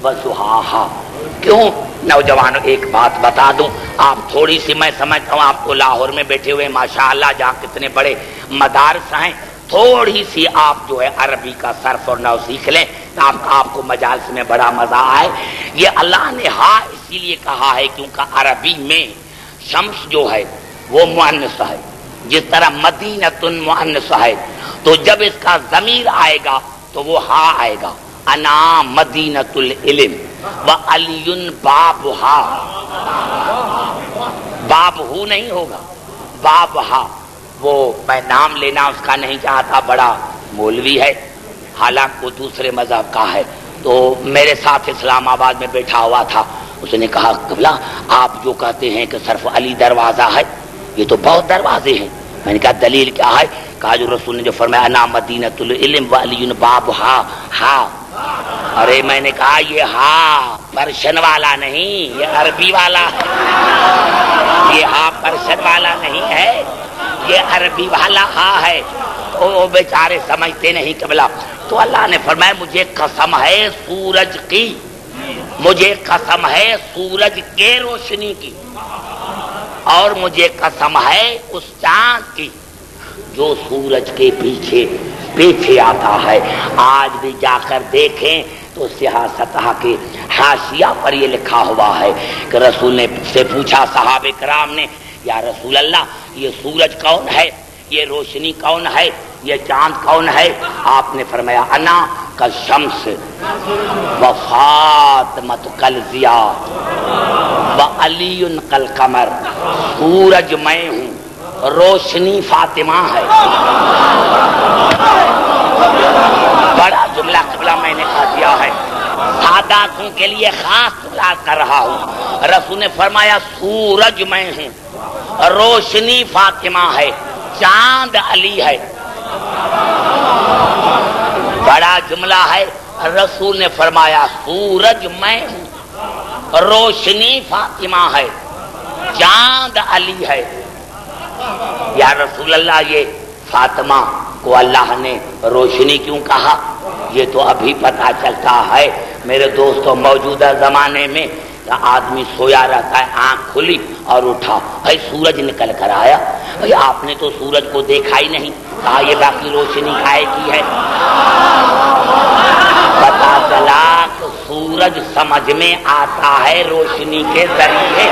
وضحاہا۔ کیوں؟ نوجوانوں ایک بات بتا دوں، آپ تھوڑی سی، میں سمجھتا ہوں آپ کو لاہور میں بیٹھے ہوئے ماشاءاللہ جہاں کتنے بڑے مدارس ہیں، تھوڑی سی آپ جو ہے عربی کا صرف اور نحو سیکھ لیں، آپ کو مجالس میں بڑا مزہ آئے۔ یہ اللہ نے ہاں اسی لیے کہا ہے کیونکہ عربی میں شمس جو ہے وہ مؤنث ہے، جس طرح مدینۃ مؤنث ہے، تو جب اس کا ضمیر آئے گا تو وہ ہاں آئے گا، انا مدینۃ العلم، وعلی بابھا، بابہ نہیں ہوگا، بابھا، وہ میں نام لینا اس کا نہیں چاہتا، بڑا مولوی ہے، حالانکہ وہ دوسرے مذہب کا ہے، تو میرے ساتھ اسلام آباد میں بیٹھا ہوا تھا، اس نے کہا قبلہ آپ جو کہتے ہیں کہ صرف علی دروازہ ہے، یہ تو بہت دروازے ہیں۔ میں نے کہا دلیل کیا ہے؟ کہا جو رسول نے جو فرمایا انا مدینۃ العلم وعلی بابھا، ہاں۔ ارے میں نے کہا یہ ہاں پرشن والا نہیں، یہ عربی والا ہے، یہ ہاں پرشن والا نہیں ہے، یہ عربی والا ہاں ہے۔ وہ بیچارے سمجھتے نہیں قبلہ۔ تو اللہ نے فرمایا مجھے قسم ہے سورج کی، مجھے قسم ہے سورج کے روشنی کی، اور مجھے قسم ہے اس چاند کی جو سورج کے پیچھے پیچھے آتا ہے۔ آج بھی جا کر دیکھیں تو سیاست کے حاشیہ پر یہ لکھا ہوا ہے کہ رسول نے سے پوچھا صحابہ کرام نے، یا رسول اللہ یہ سورج کون ہے، یہ روشنی کون ہے، یہ چاند کون ہے؟ آپ نے فرمایا انا کالشمس وفاطمۃ کالضیاء وعلی کالقمر، سورج میں ہوں، روشنی فاطمہ ہے۔ بڑا جملہ قبلہ میں نے کہا دیا ہے، ساداتوں کے لیے خاص جملہ کر رہا ہوں۔ رسول نے فرمایا سورج میں ہوں، روشنی فاطمہ ہے، چاند علی ہے۔ بڑا جملہ ہے، رسول نے فرمایا سورج میں ہوں، روشنی فاطمہ ہے، چاند علی ہے۔ یا رسول اللہ یہ فاطمہ کو اللہ نے روشنی کیوں کہا؟ یہ تو ابھی پتہ چلتا ہے میرے دوستوں، موجودہ زمانے میں آدمی سویا رہتا ہے، آنکھ کھلی اور اٹھا، بھائی سورج نکل کر آیا، بھائی آپ نے تو سورج کو دیکھا ہی نہیں، کہا یہ باقی روشنی کائے کی ہے؟ پتہ چلا کہ سورج سمجھ میں آتا ہے روشنی کے ذریعے۔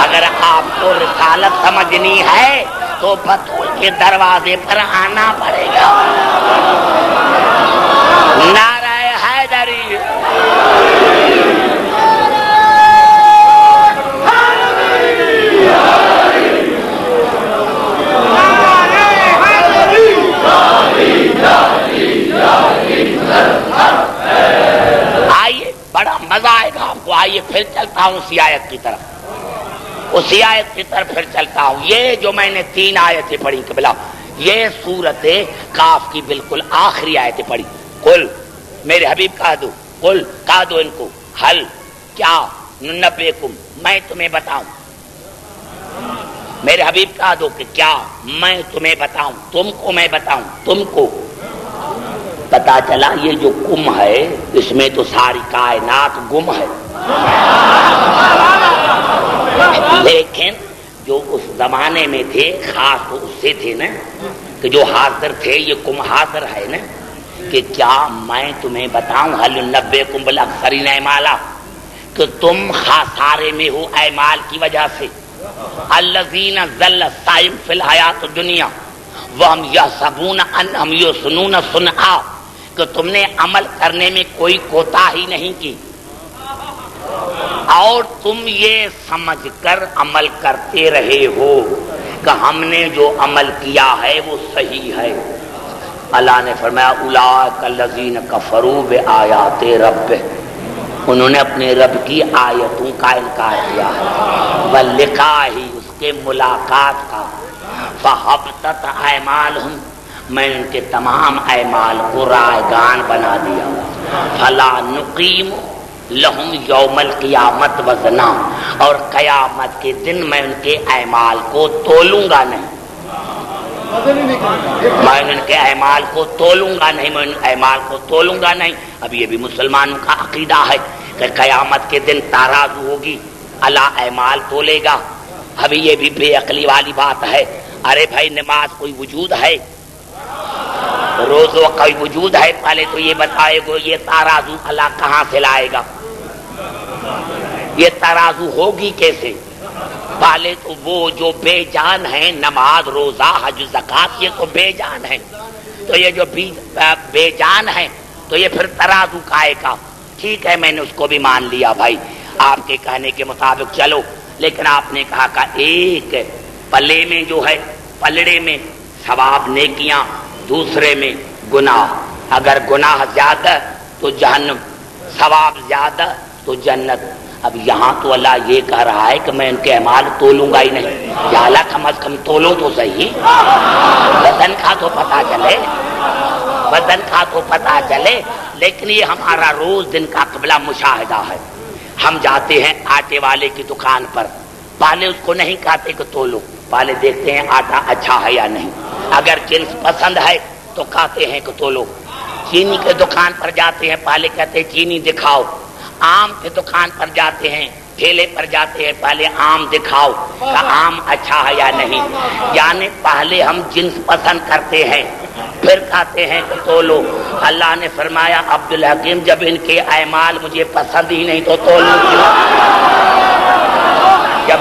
اگر آپ کو رسالت سمجھنی ہے تو بطول کے دروازے پر آنا پڑے گا۔ نعرہ حیدری، آئیے بڑا مزہ آئے گا آپ کو۔ آئیے پھر چلتا ہوں اسی آیت کی طرف، اسی آیت کی طرف پھر چلتا ہوں۔ یہ جو میں نے 3 آیتیں پڑھی قبلہ، یہ سورت کاف کی بالکل آخری آیتیں پڑھی۔ قل، میرے حبیب کہہ دو، قل کہہ دو ان کو، حل کیا، ننبئکم میں تمہیں بتاؤں، میرے حبیب کہہ دو کہ کیا میں تمہیں بتاؤں، تم کو میں بتاؤں، تم کو۔ پتا چلا یہ جو کم ہے اس میں تو ساری کائنات گم ہے، لیکن جو اس زمانے میں تھے خاص تو اس سے تھے نا کہ جو حاضر تھے، یہ کم حاضر ہے نا، کہ کیا میں تمہیں بتاؤں، حل ننبئکم بالاخسرین اعمالا، کہ تم خسارے میں ہو اعمال کی وجہ سے، الذین ضل سعیہم فی الحیات الدنیا وہم یحسبون انہم یحسنون صنعا، کہ تم نے عمل کرنے میں کوئی کوتاہی نہیں کی اور تم یہ سمجھ کر عمل کرتے رہے ہو کہ ہم نے جو عمل کیا ہے وہ صحیح ہے۔ اللہ نے فرمایا اولئک الذین کفروا بآیات ربہم، انہوں نے اپنے رب کی آیتوں کا انکار کیا ہے، ولقائہ، اس کے ملاقات کا، فحبطت اعمالہم، میں ان کے تمام اعمال کو رائگان بنا دیا، فلا نقیم لہم یوم القیامت وزنا، اور قیامت کے دن میں ان کے اعمال کو تولوں گا نہیں، میں ان کے اعمال کو تولوں گا نہیں، میں ان اعمال کو تولوں گا نہیں۔ اب یہ بھی مسلمانوں کا عقیدہ ہے کہ قیامت کے دن ترازو ہوگی، اللہ اعمال تولے گا۔ ابھی یہ بھی بے عقلی والی بات ہے، ارے بھائی نماز کوئی وجود ہے، روزہ کوئی وجود ہے، پہلے تو یہ بتائے گو یہ ترازو اللہ کہاں سے لائے گا، یہ ترازو ہوگی کیسے؟ پہلے تو وہ جو بے جان ہیں، نماز روزہ حج زکات، یہ تو بے جان ہیں، تو یہ جو بے جان ہیں تو یہ پھر ترازو کائے کا؟ ٹھیک ہے میں نے اس کو بھی مان لیا بھائی، آپ کے کہنے کے مطابق چلو، لیکن آپ نے کہا کہ ایک پلے میں جو ہے، پلڑے میں ثواب نیکیاں، دوسرے میں گناہ، اگر گناہ زیادہ تو جہنم، ثواب زیادہ تو جنت۔ اب یہاں تو اللہ یہ کہہ رہا ہے کہ میں ان کے اعمال تولوں گا ہی نہیں، یا اللہ کم از کم تولو تو صحیح، وزن کا تو پتہ چلے، وزن کا تو پتہ چلے۔ لیکن یہ ہمارا روز دن کا قبلہ مشاہدہ ہے، ہم جاتے ہیں آٹے والے کی دکان پر، پہلے اس کو نہیں کہتے کہ تولو، پہلے دیکھتے ہیں آٹا اچھا ہے یا نہیں، اگر جنس پسند ہے تو کہتے ہیں کہ تولو۔ چینی کے دکان پر جاتے ہیں، پہلے کہتے ہیں چینی دکھاؤ۔ آم کے دکان پر جاتے ہیں، ٹھیلے پر جاتے ہیں، پہلے آم دکھاؤ کہ آم اچھا ہے یا نہیں، یعنی پہلے ہم جنس پسند کرتے ہیں پھر کہتے ہیں کہ تولو۔ اللہ نے فرمایا عبدالحکیم جب ان کے اعمال مجھے پسند ہی نہیں تو تولوں کیوں؟ جب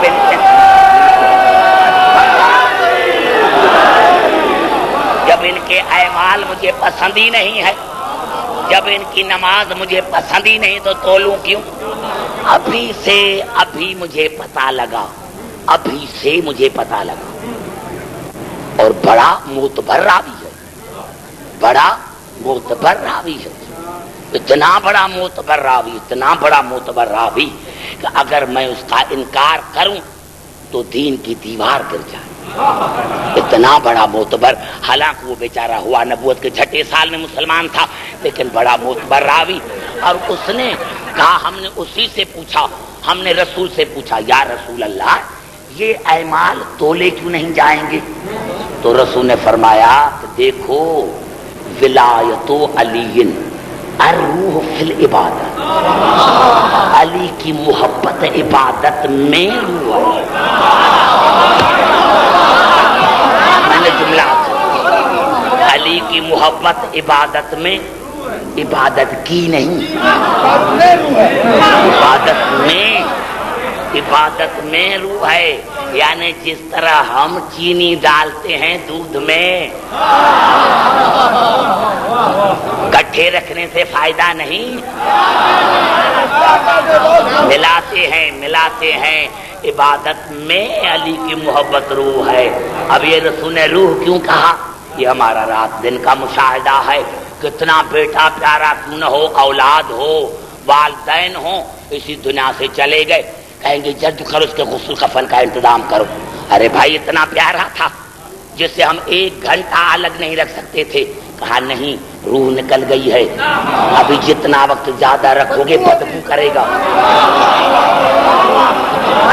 ان کے اعمال مجھے پسند ہی نہیں ہے، جب ان کی نماز مجھے پسند ہی نہیں تو تولوں کیوں؟ ابھی سے ابھی مجھے پتہ لگا، ابھی سے مجھے پتہ لگا، اور بڑا معتبر راوی ہے، بڑا معتبر راوی ہے، اتنا بڑا معتبر راوی، اتنا بڑا معتبر راوی کہ اگر میں اس کا انکار کروں تو دین کی دیوار گر جائے، اتنا بڑا معتبر۔ حالانکہ وہ بیچارہ ہوا نبوت کے 6 سال میں مسلمان تھا، لیکن بڑا معتبر راوی۔ اور اس نے کہا، ہم نے اسی سے پوچھا، ہم نے رسول سے پوچھا یا رسول اللہ یہ اعمال تولے کیوں نہیں جائیں گے؟ تو رسول نے فرمایا کہ دیکھو ولایت علی الروح فی العبادت، علی کی محبت عبادت میں روح ہے۔ میں نے جملہ علی کی محبت عبادت میں، عبادت کی نہیں، عبادت میں روح ہے، یعنی جس طرح ہم چینی ڈالتے ہیں دودھ میں، کٹھے رکھنے سے فائدہ نہیں، ملاتے ہیں، عبادت میں علی کی محبت روح ہے۔ اب یہ رسول نے روح کیوں کہا؟ یہ ہمارا رات دن کا مشاہدہ ہے، کتنا بیٹا پیارا کیوں نہ ہو، اولاد ہو، والدین ہو، اسی دنیا سے چلے گئے، کہیں گے جلد کرو اس کے غسل کفن کا انتظام کرو۔ ارے بھائی اتنا پیارا تھا جس سے ہم 1 گھنٹہ الگ نہیں رکھ سکتے تھے، کہا نہیں روح نکل گئی ہے، ابھی جتنا وقت زیادہ رکھو گے بدبو کرے گا۔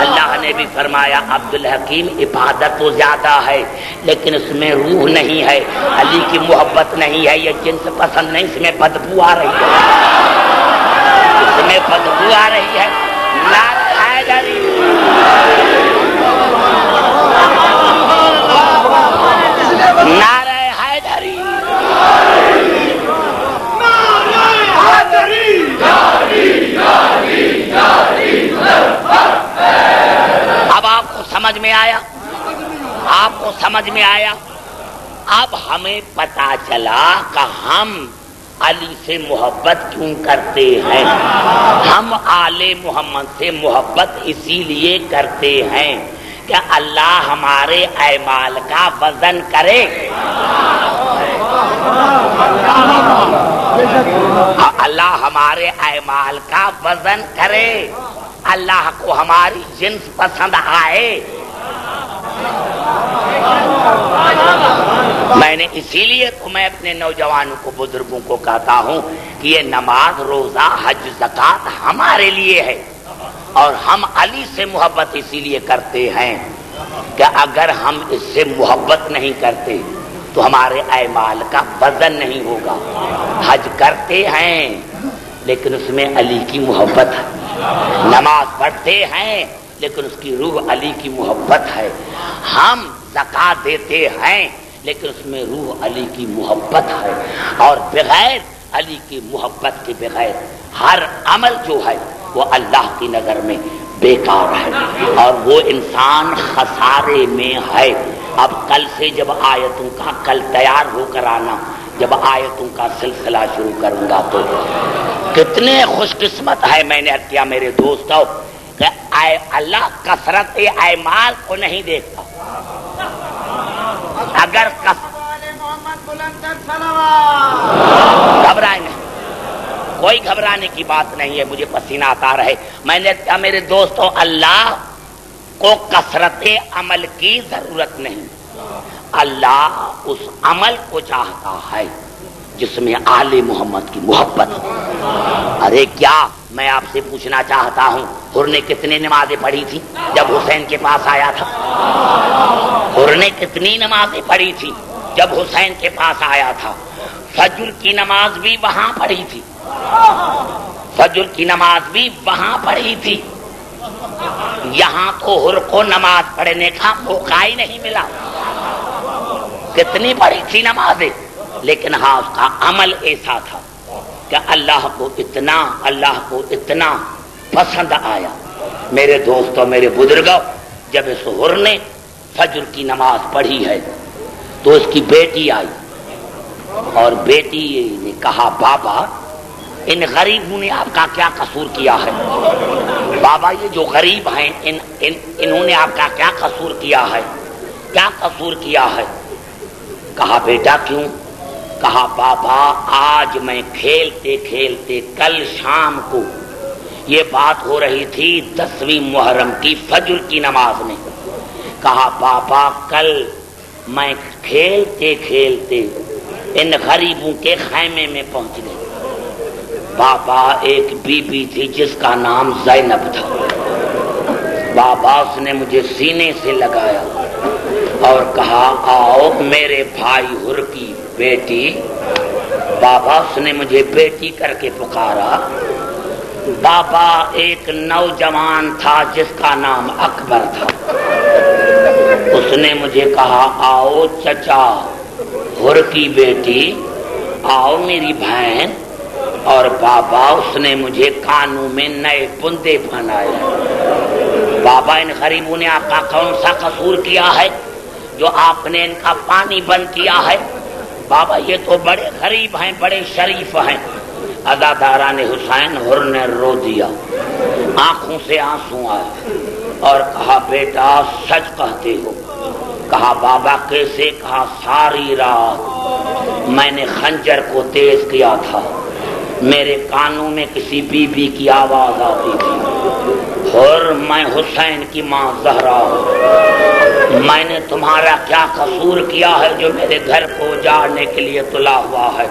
اللہ نے بھی فرمایا عبدالحکیم عبادت تو زیادہ ہے لیکن اس میں روح نہیں ہے، علی کی محبت نہیں ہے، یہ جنس پسند نہیں، اس میں بدبو آ رہی ہے، اس میں بدبو آ رہی ہے۔ نعرہ حیدری، نعرہ حیدری، اب آپ کو سمجھ میں آیا، آپ کو سمجھ میں آیا۔ اب ہمیں پتا چلا کہ ہم علی سے محبت کیوں کرتے ہیں، ہم آل محمد سے محبت اسی لیے کرتے ہیں کہ اللہ ہمارے اعمال کا وزن کرے، اللہ ہمارے اعمال کا وزن کرے، اللہ کو ہماری جنس پسند آئے۔ میں نے اسی لیے تو میں اپنے نوجوانوں کو، بزرگوں کو کہتا ہوں کہ یہ نماز، روزہ، حج، زکوٰۃ ہمارے لیے ہے، اور ہم علی سے محبت اسی لیے کرتے ہیں کہ اگر ہم اس سے محبت نہیں کرتے تو ہمارے اعمال کا وزن نہیں ہوگا۔ حج کرتے ہیں لیکن اس میں علی کی محبت ہے، نماز پڑھتے ہیں لیکن اس کی روح علی کی محبت ہے، ہم زکوٰۃ دیتے ہیں لیکن اس میں روح علی کی محبت ہے، اور بغیر علی کی محبت کے بغیر ہر عمل جو ہے وہ اللہ کی نظر میں بیکار ہے، اور وہ انسان خسارے میں ہے۔ اب کل سے جب آیتوں کا کل تیار ہو کر آنا، جب آیتوں کا سلسلہ شروع کروں گا تو کتنے خوش قسمت ہے. میں نے کیا میرے دوستوں کہ اے اللہ کثرت اعمال کو نہیں دیکھتا. اگر گھبرائیں نہیں, کوئی گھبرانے کی بات نہیں ہے. مجھے پسینہ آتا رہے. میں نے کہا میرے دوستوں اللہ کو کثرت عمل کی ضرورت نہیں. اللہ اس عمل کو چاہتا ہے جس میں آل محمد کی محبت ہو. ارے کیا میں آپ سے پوچھنا چاہتا ہوں, حر نے کتنی نمازیں پڑھی تھی جب حسین کے پاس آیا تھا؟ حر نے کتنی نمازیں پڑھی تھی جب حسین کے پاس آیا تھا؟ فجر کی نماز بھی وہاں پڑھی تھی, فجر کی نماز بھی وہاں پڑھی تھی. یہاں تو حر کو نماز پڑھنے کا موقع ہی نہیں ملا. کتنی پڑھی تھی نمازیں, لیکن ہاں اس کا عمل ایسا تھا کہ اللہ کو اتنا پسند آیا. میرے دوستوں میرے بزرگوں, جب اس حر نے فجر کی نماز پڑھی ہے تو اس کی بیٹی آئی اور بیٹی نے کہا بابا ان غریبوں نے آپ کا کیا قصور کیا ہے؟ بابا یہ جو غریب ہیں انہوں نے آپ کا کیا قصور کیا ہے؟ کیا قصور کیا ہے؟ کہا بیٹا کیوں؟ کہا بابا آج میں کھیلتے کھیلتے کل شام کو, یہ بات ہو رہی تھی 10ویں محرم کی فجر کی نماز میں. کہا بابا کل میں کھیلتے کھیلتے ان غریبوں کے خیمے میں پہنچ گئے. بابا ایک بی بی تھی جس کا نام زینب تھا. بابا اس نے مجھے سینے سے لگایا اور کہا آؤ میرے بھائی حر کی بیٹی. بابا اس نے مجھے بیٹی کر کے پکارا. بابا ایک نوجوان تھا جس کا نام اکبر تھا. اس نے مجھے کہا آؤ چچا حر کی بیٹی, آؤ میری بہن. اور بابا اس نے مجھے کانوں میں نئے بندے پہنائے. بابا ان غریبوں نے آپ کا کون سا قصور کیا ہے جو آپ نے ان کا پانی بند کیا ہے؟ بابا یہ تو بڑے غریب ہیں, بڑے شریف ہیں. اداداران حسین حر نے رو دیا, آنکھوں سے آنسو آئے اور کہا بیٹا سچ کہتے ہو؟ کہا بابا کیسے؟ کہا ساری رات میں نے خنجر کو تیز کیا تھا, میرے کانوں میں کسی بی بی کی آواز آتی تھی, اور میں حسین کی ماں زہرا ہوں. میں نے تمہارا کیا قصور کیا ہے جو میرے گھر کو اجاڑنے کے لیے تلا ہوا ہے؟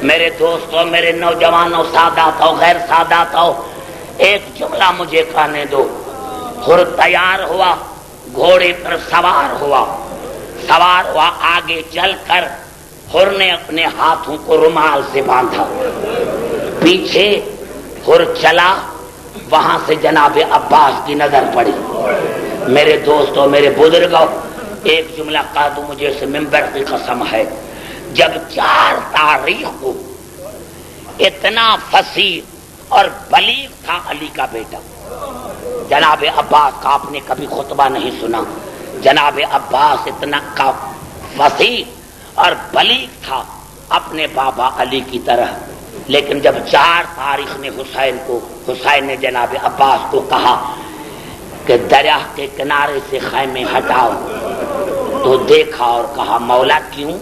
میرے دوستوں میرے نوجوانوں سادات ہو غیر سادات ہو, ایک جملہ مجھے کہنے دو. حر تیار ہوا, گھوڑے پر سوار ہوا آگے چل کر حر نے اپنے ہاتھوں کو رومال سے باندھا. پیچھے حر چلا, وہاں سے جناب عباس کی نظر پڑی. میرے دوستوں میرے بزرگوں ایک جملہ کہہ دوں مجھے اس ممبر کی قسم ہے, جب 4 تاریخ کو اتنا فصیح اور بلیغ تھا علی کا بیٹا جناب عباس کا, آپ نے کبھی خطبہ نہیں سنا. جناب عباس اتنا کا فصیح اور بلیغ تھا اپنے بابا علی کی طرح, لیکن جب 4 تاریخ میں حسین نے جناب عباس کو کہا کہ دریا کے کنارے سے خیمے ہٹاؤ, تو دیکھا اور کہا مولا کیوں؟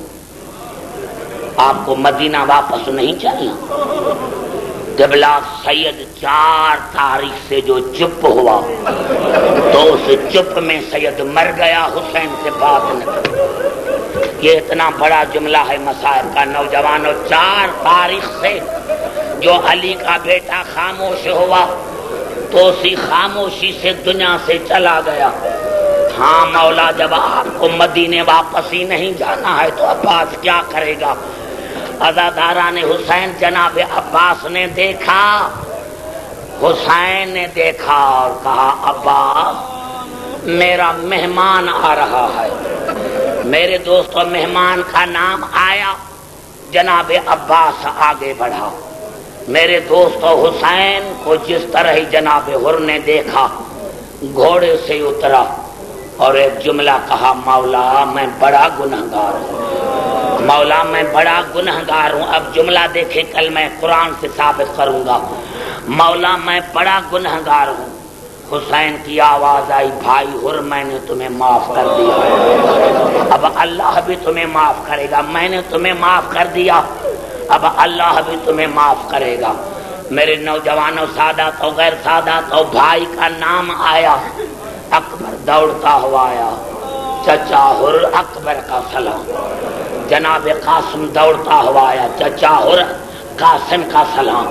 آپ کو مدینہ واپس نہیں چلنا؟ قبلہ سید 4 تاریخ سے جو چپ ہوا تو اس چپ میں سید مر گیا, حسین سے بات نہ. یہ اتنا بڑا جملہ ہے مصائب کا. نوجوانوں 4 تاریخ سے جو علی کا بیٹا خاموش ہوا تو اسی خاموشی سے دنیا سے چلا گیا. ہاں مولا جب آپ کو مدینے واپس ہی نہیں جانا ہے تو عباس کیا کرے گا؟ عزاداران حسین جناب عباس نے دیکھا, حسین نے دیکھا اور کہا عباس میرا مہمان آ رہا ہے. میرے دوستوں مہمان کا نام آیا, جناب عباس آگے بڑھا. میرے دوستوں حسین کو جس طرح ہی جناب حر نے دیکھا گھوڑے سے اترا اور ایک جملہ کہا مولا میں بڑا گنہگار ہوں, مولا میں بڑا گنہگار ہوں. اب جملہ دیکھیں کل میں قرآن سے ثابت کروں گا. مولا میں بڑا گنہگار ہوں. حسین کی آواز آئی بھائی حر میں نے تمہیں معاف کر دیا. اب اللہ بھی تمہیں معاف کرے گا. میں نے تمہیں معاف کر دیا, اب اللہ بھی تمہیں معاف کرے گا. میرے نوجوانوں سادات و غیر سادات و بھائی کا نام آیا. اکبر دوڑتا ہوا آیا, چچا حر اکبر کا سلام. جناب قاسم دوڑتا ہوا آیا, چچا حر قاسم کا سلام.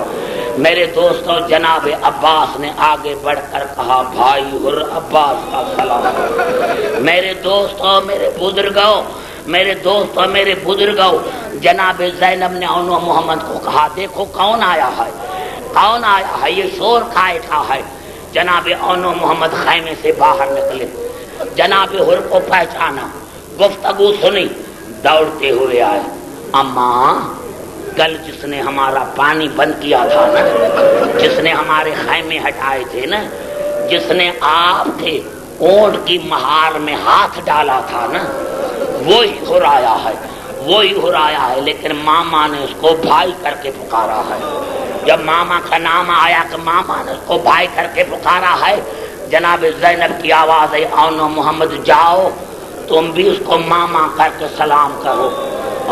میرے دوستوں جناب عباس نے آگے بڑھ کر کہا بھائی حر عباس کا سلام. میرے دوستوں میرے بزرگوں میرے دوستوں میرے بزرگوں جناب زینب نے انو محمد کو کہا دیکھو کون آیا ہے, کون آیا ہے, یہ شور کھائے کا ہے. جناب انو محمد خیمے سے باہر نکلے, جناب حر کو پہچانا, گفتگو سنی, دوڑتے ہوئے آئے. اماں کل جس نے ہمارا پانی بند کیا تھا نا, جس نے ہمارے خیمے ہٹائے تھے نا, جس نے آپ تھے اونٹ کی مہار میں ہاتھ ڈالا تھا نا, وہی حر آیا ہے, وہی حر آیا ہے. لیکن ماما نے اس کو بھائی کر کے پکارا ہے. جب ماما کا نام آیا کہ ماما نے اس کو بھائی کر کے پکارا ہے, جناب زینب کی آواز ہے اونو محمد جاؤ تم بھی اس کو ماما کر کے سلام کرو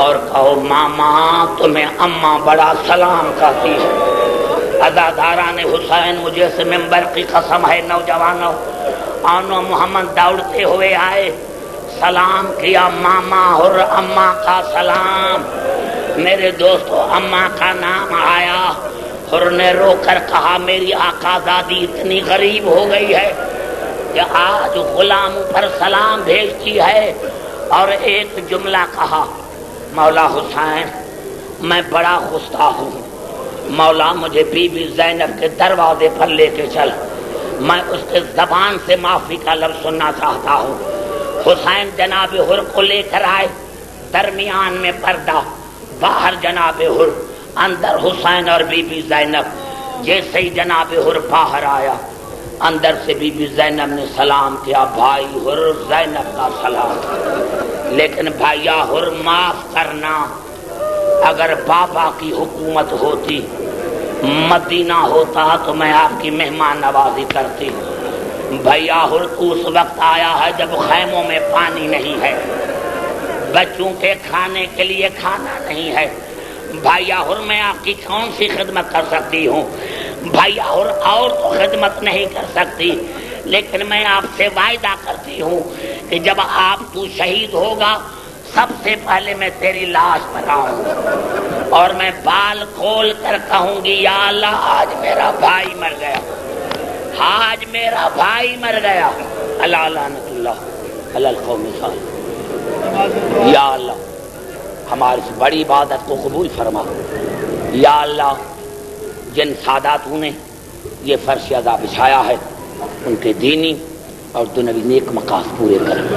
اور کہو ماما تمہیں اماں بڑا سلام کرتی ہے. عزاداران حسین مجھے سے ممبر کی قسم ہے نوجوانوں, اونو محمد دوڑتے ہوئے آئے, سلام کیا ماما اور اماں کا سلام. میرے دوستو اماں کا نام آیا, حر نے رو کر کہا میری آقا زادی اتنی غریب ہو گئی ہے کہ آج غلام پر سلام بھیجتی ہے. اور ایک جملہ کہا مولا حسین میں بڑا گستاخ ہوں, مولا مجھے بی بی زینب کے دروازے پر لے کے چل, میں اس کے زبان سے معافی کا لفظ سننا چاہتا ہوں. حسین جناب حر کو لے کر آئے, درمیان میں پردہ, باہر جناب حر, اندر حسین اور بی بی زینب. جیسے ہی جناب حر باہر آیا, اندر سے بی بی زینب نے سلام کیا بھائی حر زینب کا سلام. لیکن بھائیا حر معاف کرنا, اگر بابا کی حکومت ہوتی مدینہ ہوتا تو میں آپ کی مہمان نوازی کرتی. بھیا حر تو اس وقت آیا ہے جب خیموں میں پانی نہیں ہے, بچوں کے کھانے کے لیے کھانا نہیں ہے. بھیا حر میں آپ کی کون سی خدمت کر سکتی ہوں؟ بھیا حر اور تو خدمت نہیں کر سکتی, لیکن میں آپ سے وعدہ کرتی ہوں کہ جب آپ تو شہید ہوگا سب سے پہلے میں تیری لاش پر آؤں اور میں بال کھول کر کہوں گی یا اللہ آج میرا بھائی مر گیا, آج میرا بھائی مر گیا. اللہ لعنت اللہ علی القوم الظالمین. یا اللہ ہماری اس بڑی عبادت کو قبول فرما. یا اللہ جن ساداتوں نے یہ فرش عذاب بچھایا ہے ان کے دینی اور دنیوی نیک مقاصد پورے کر.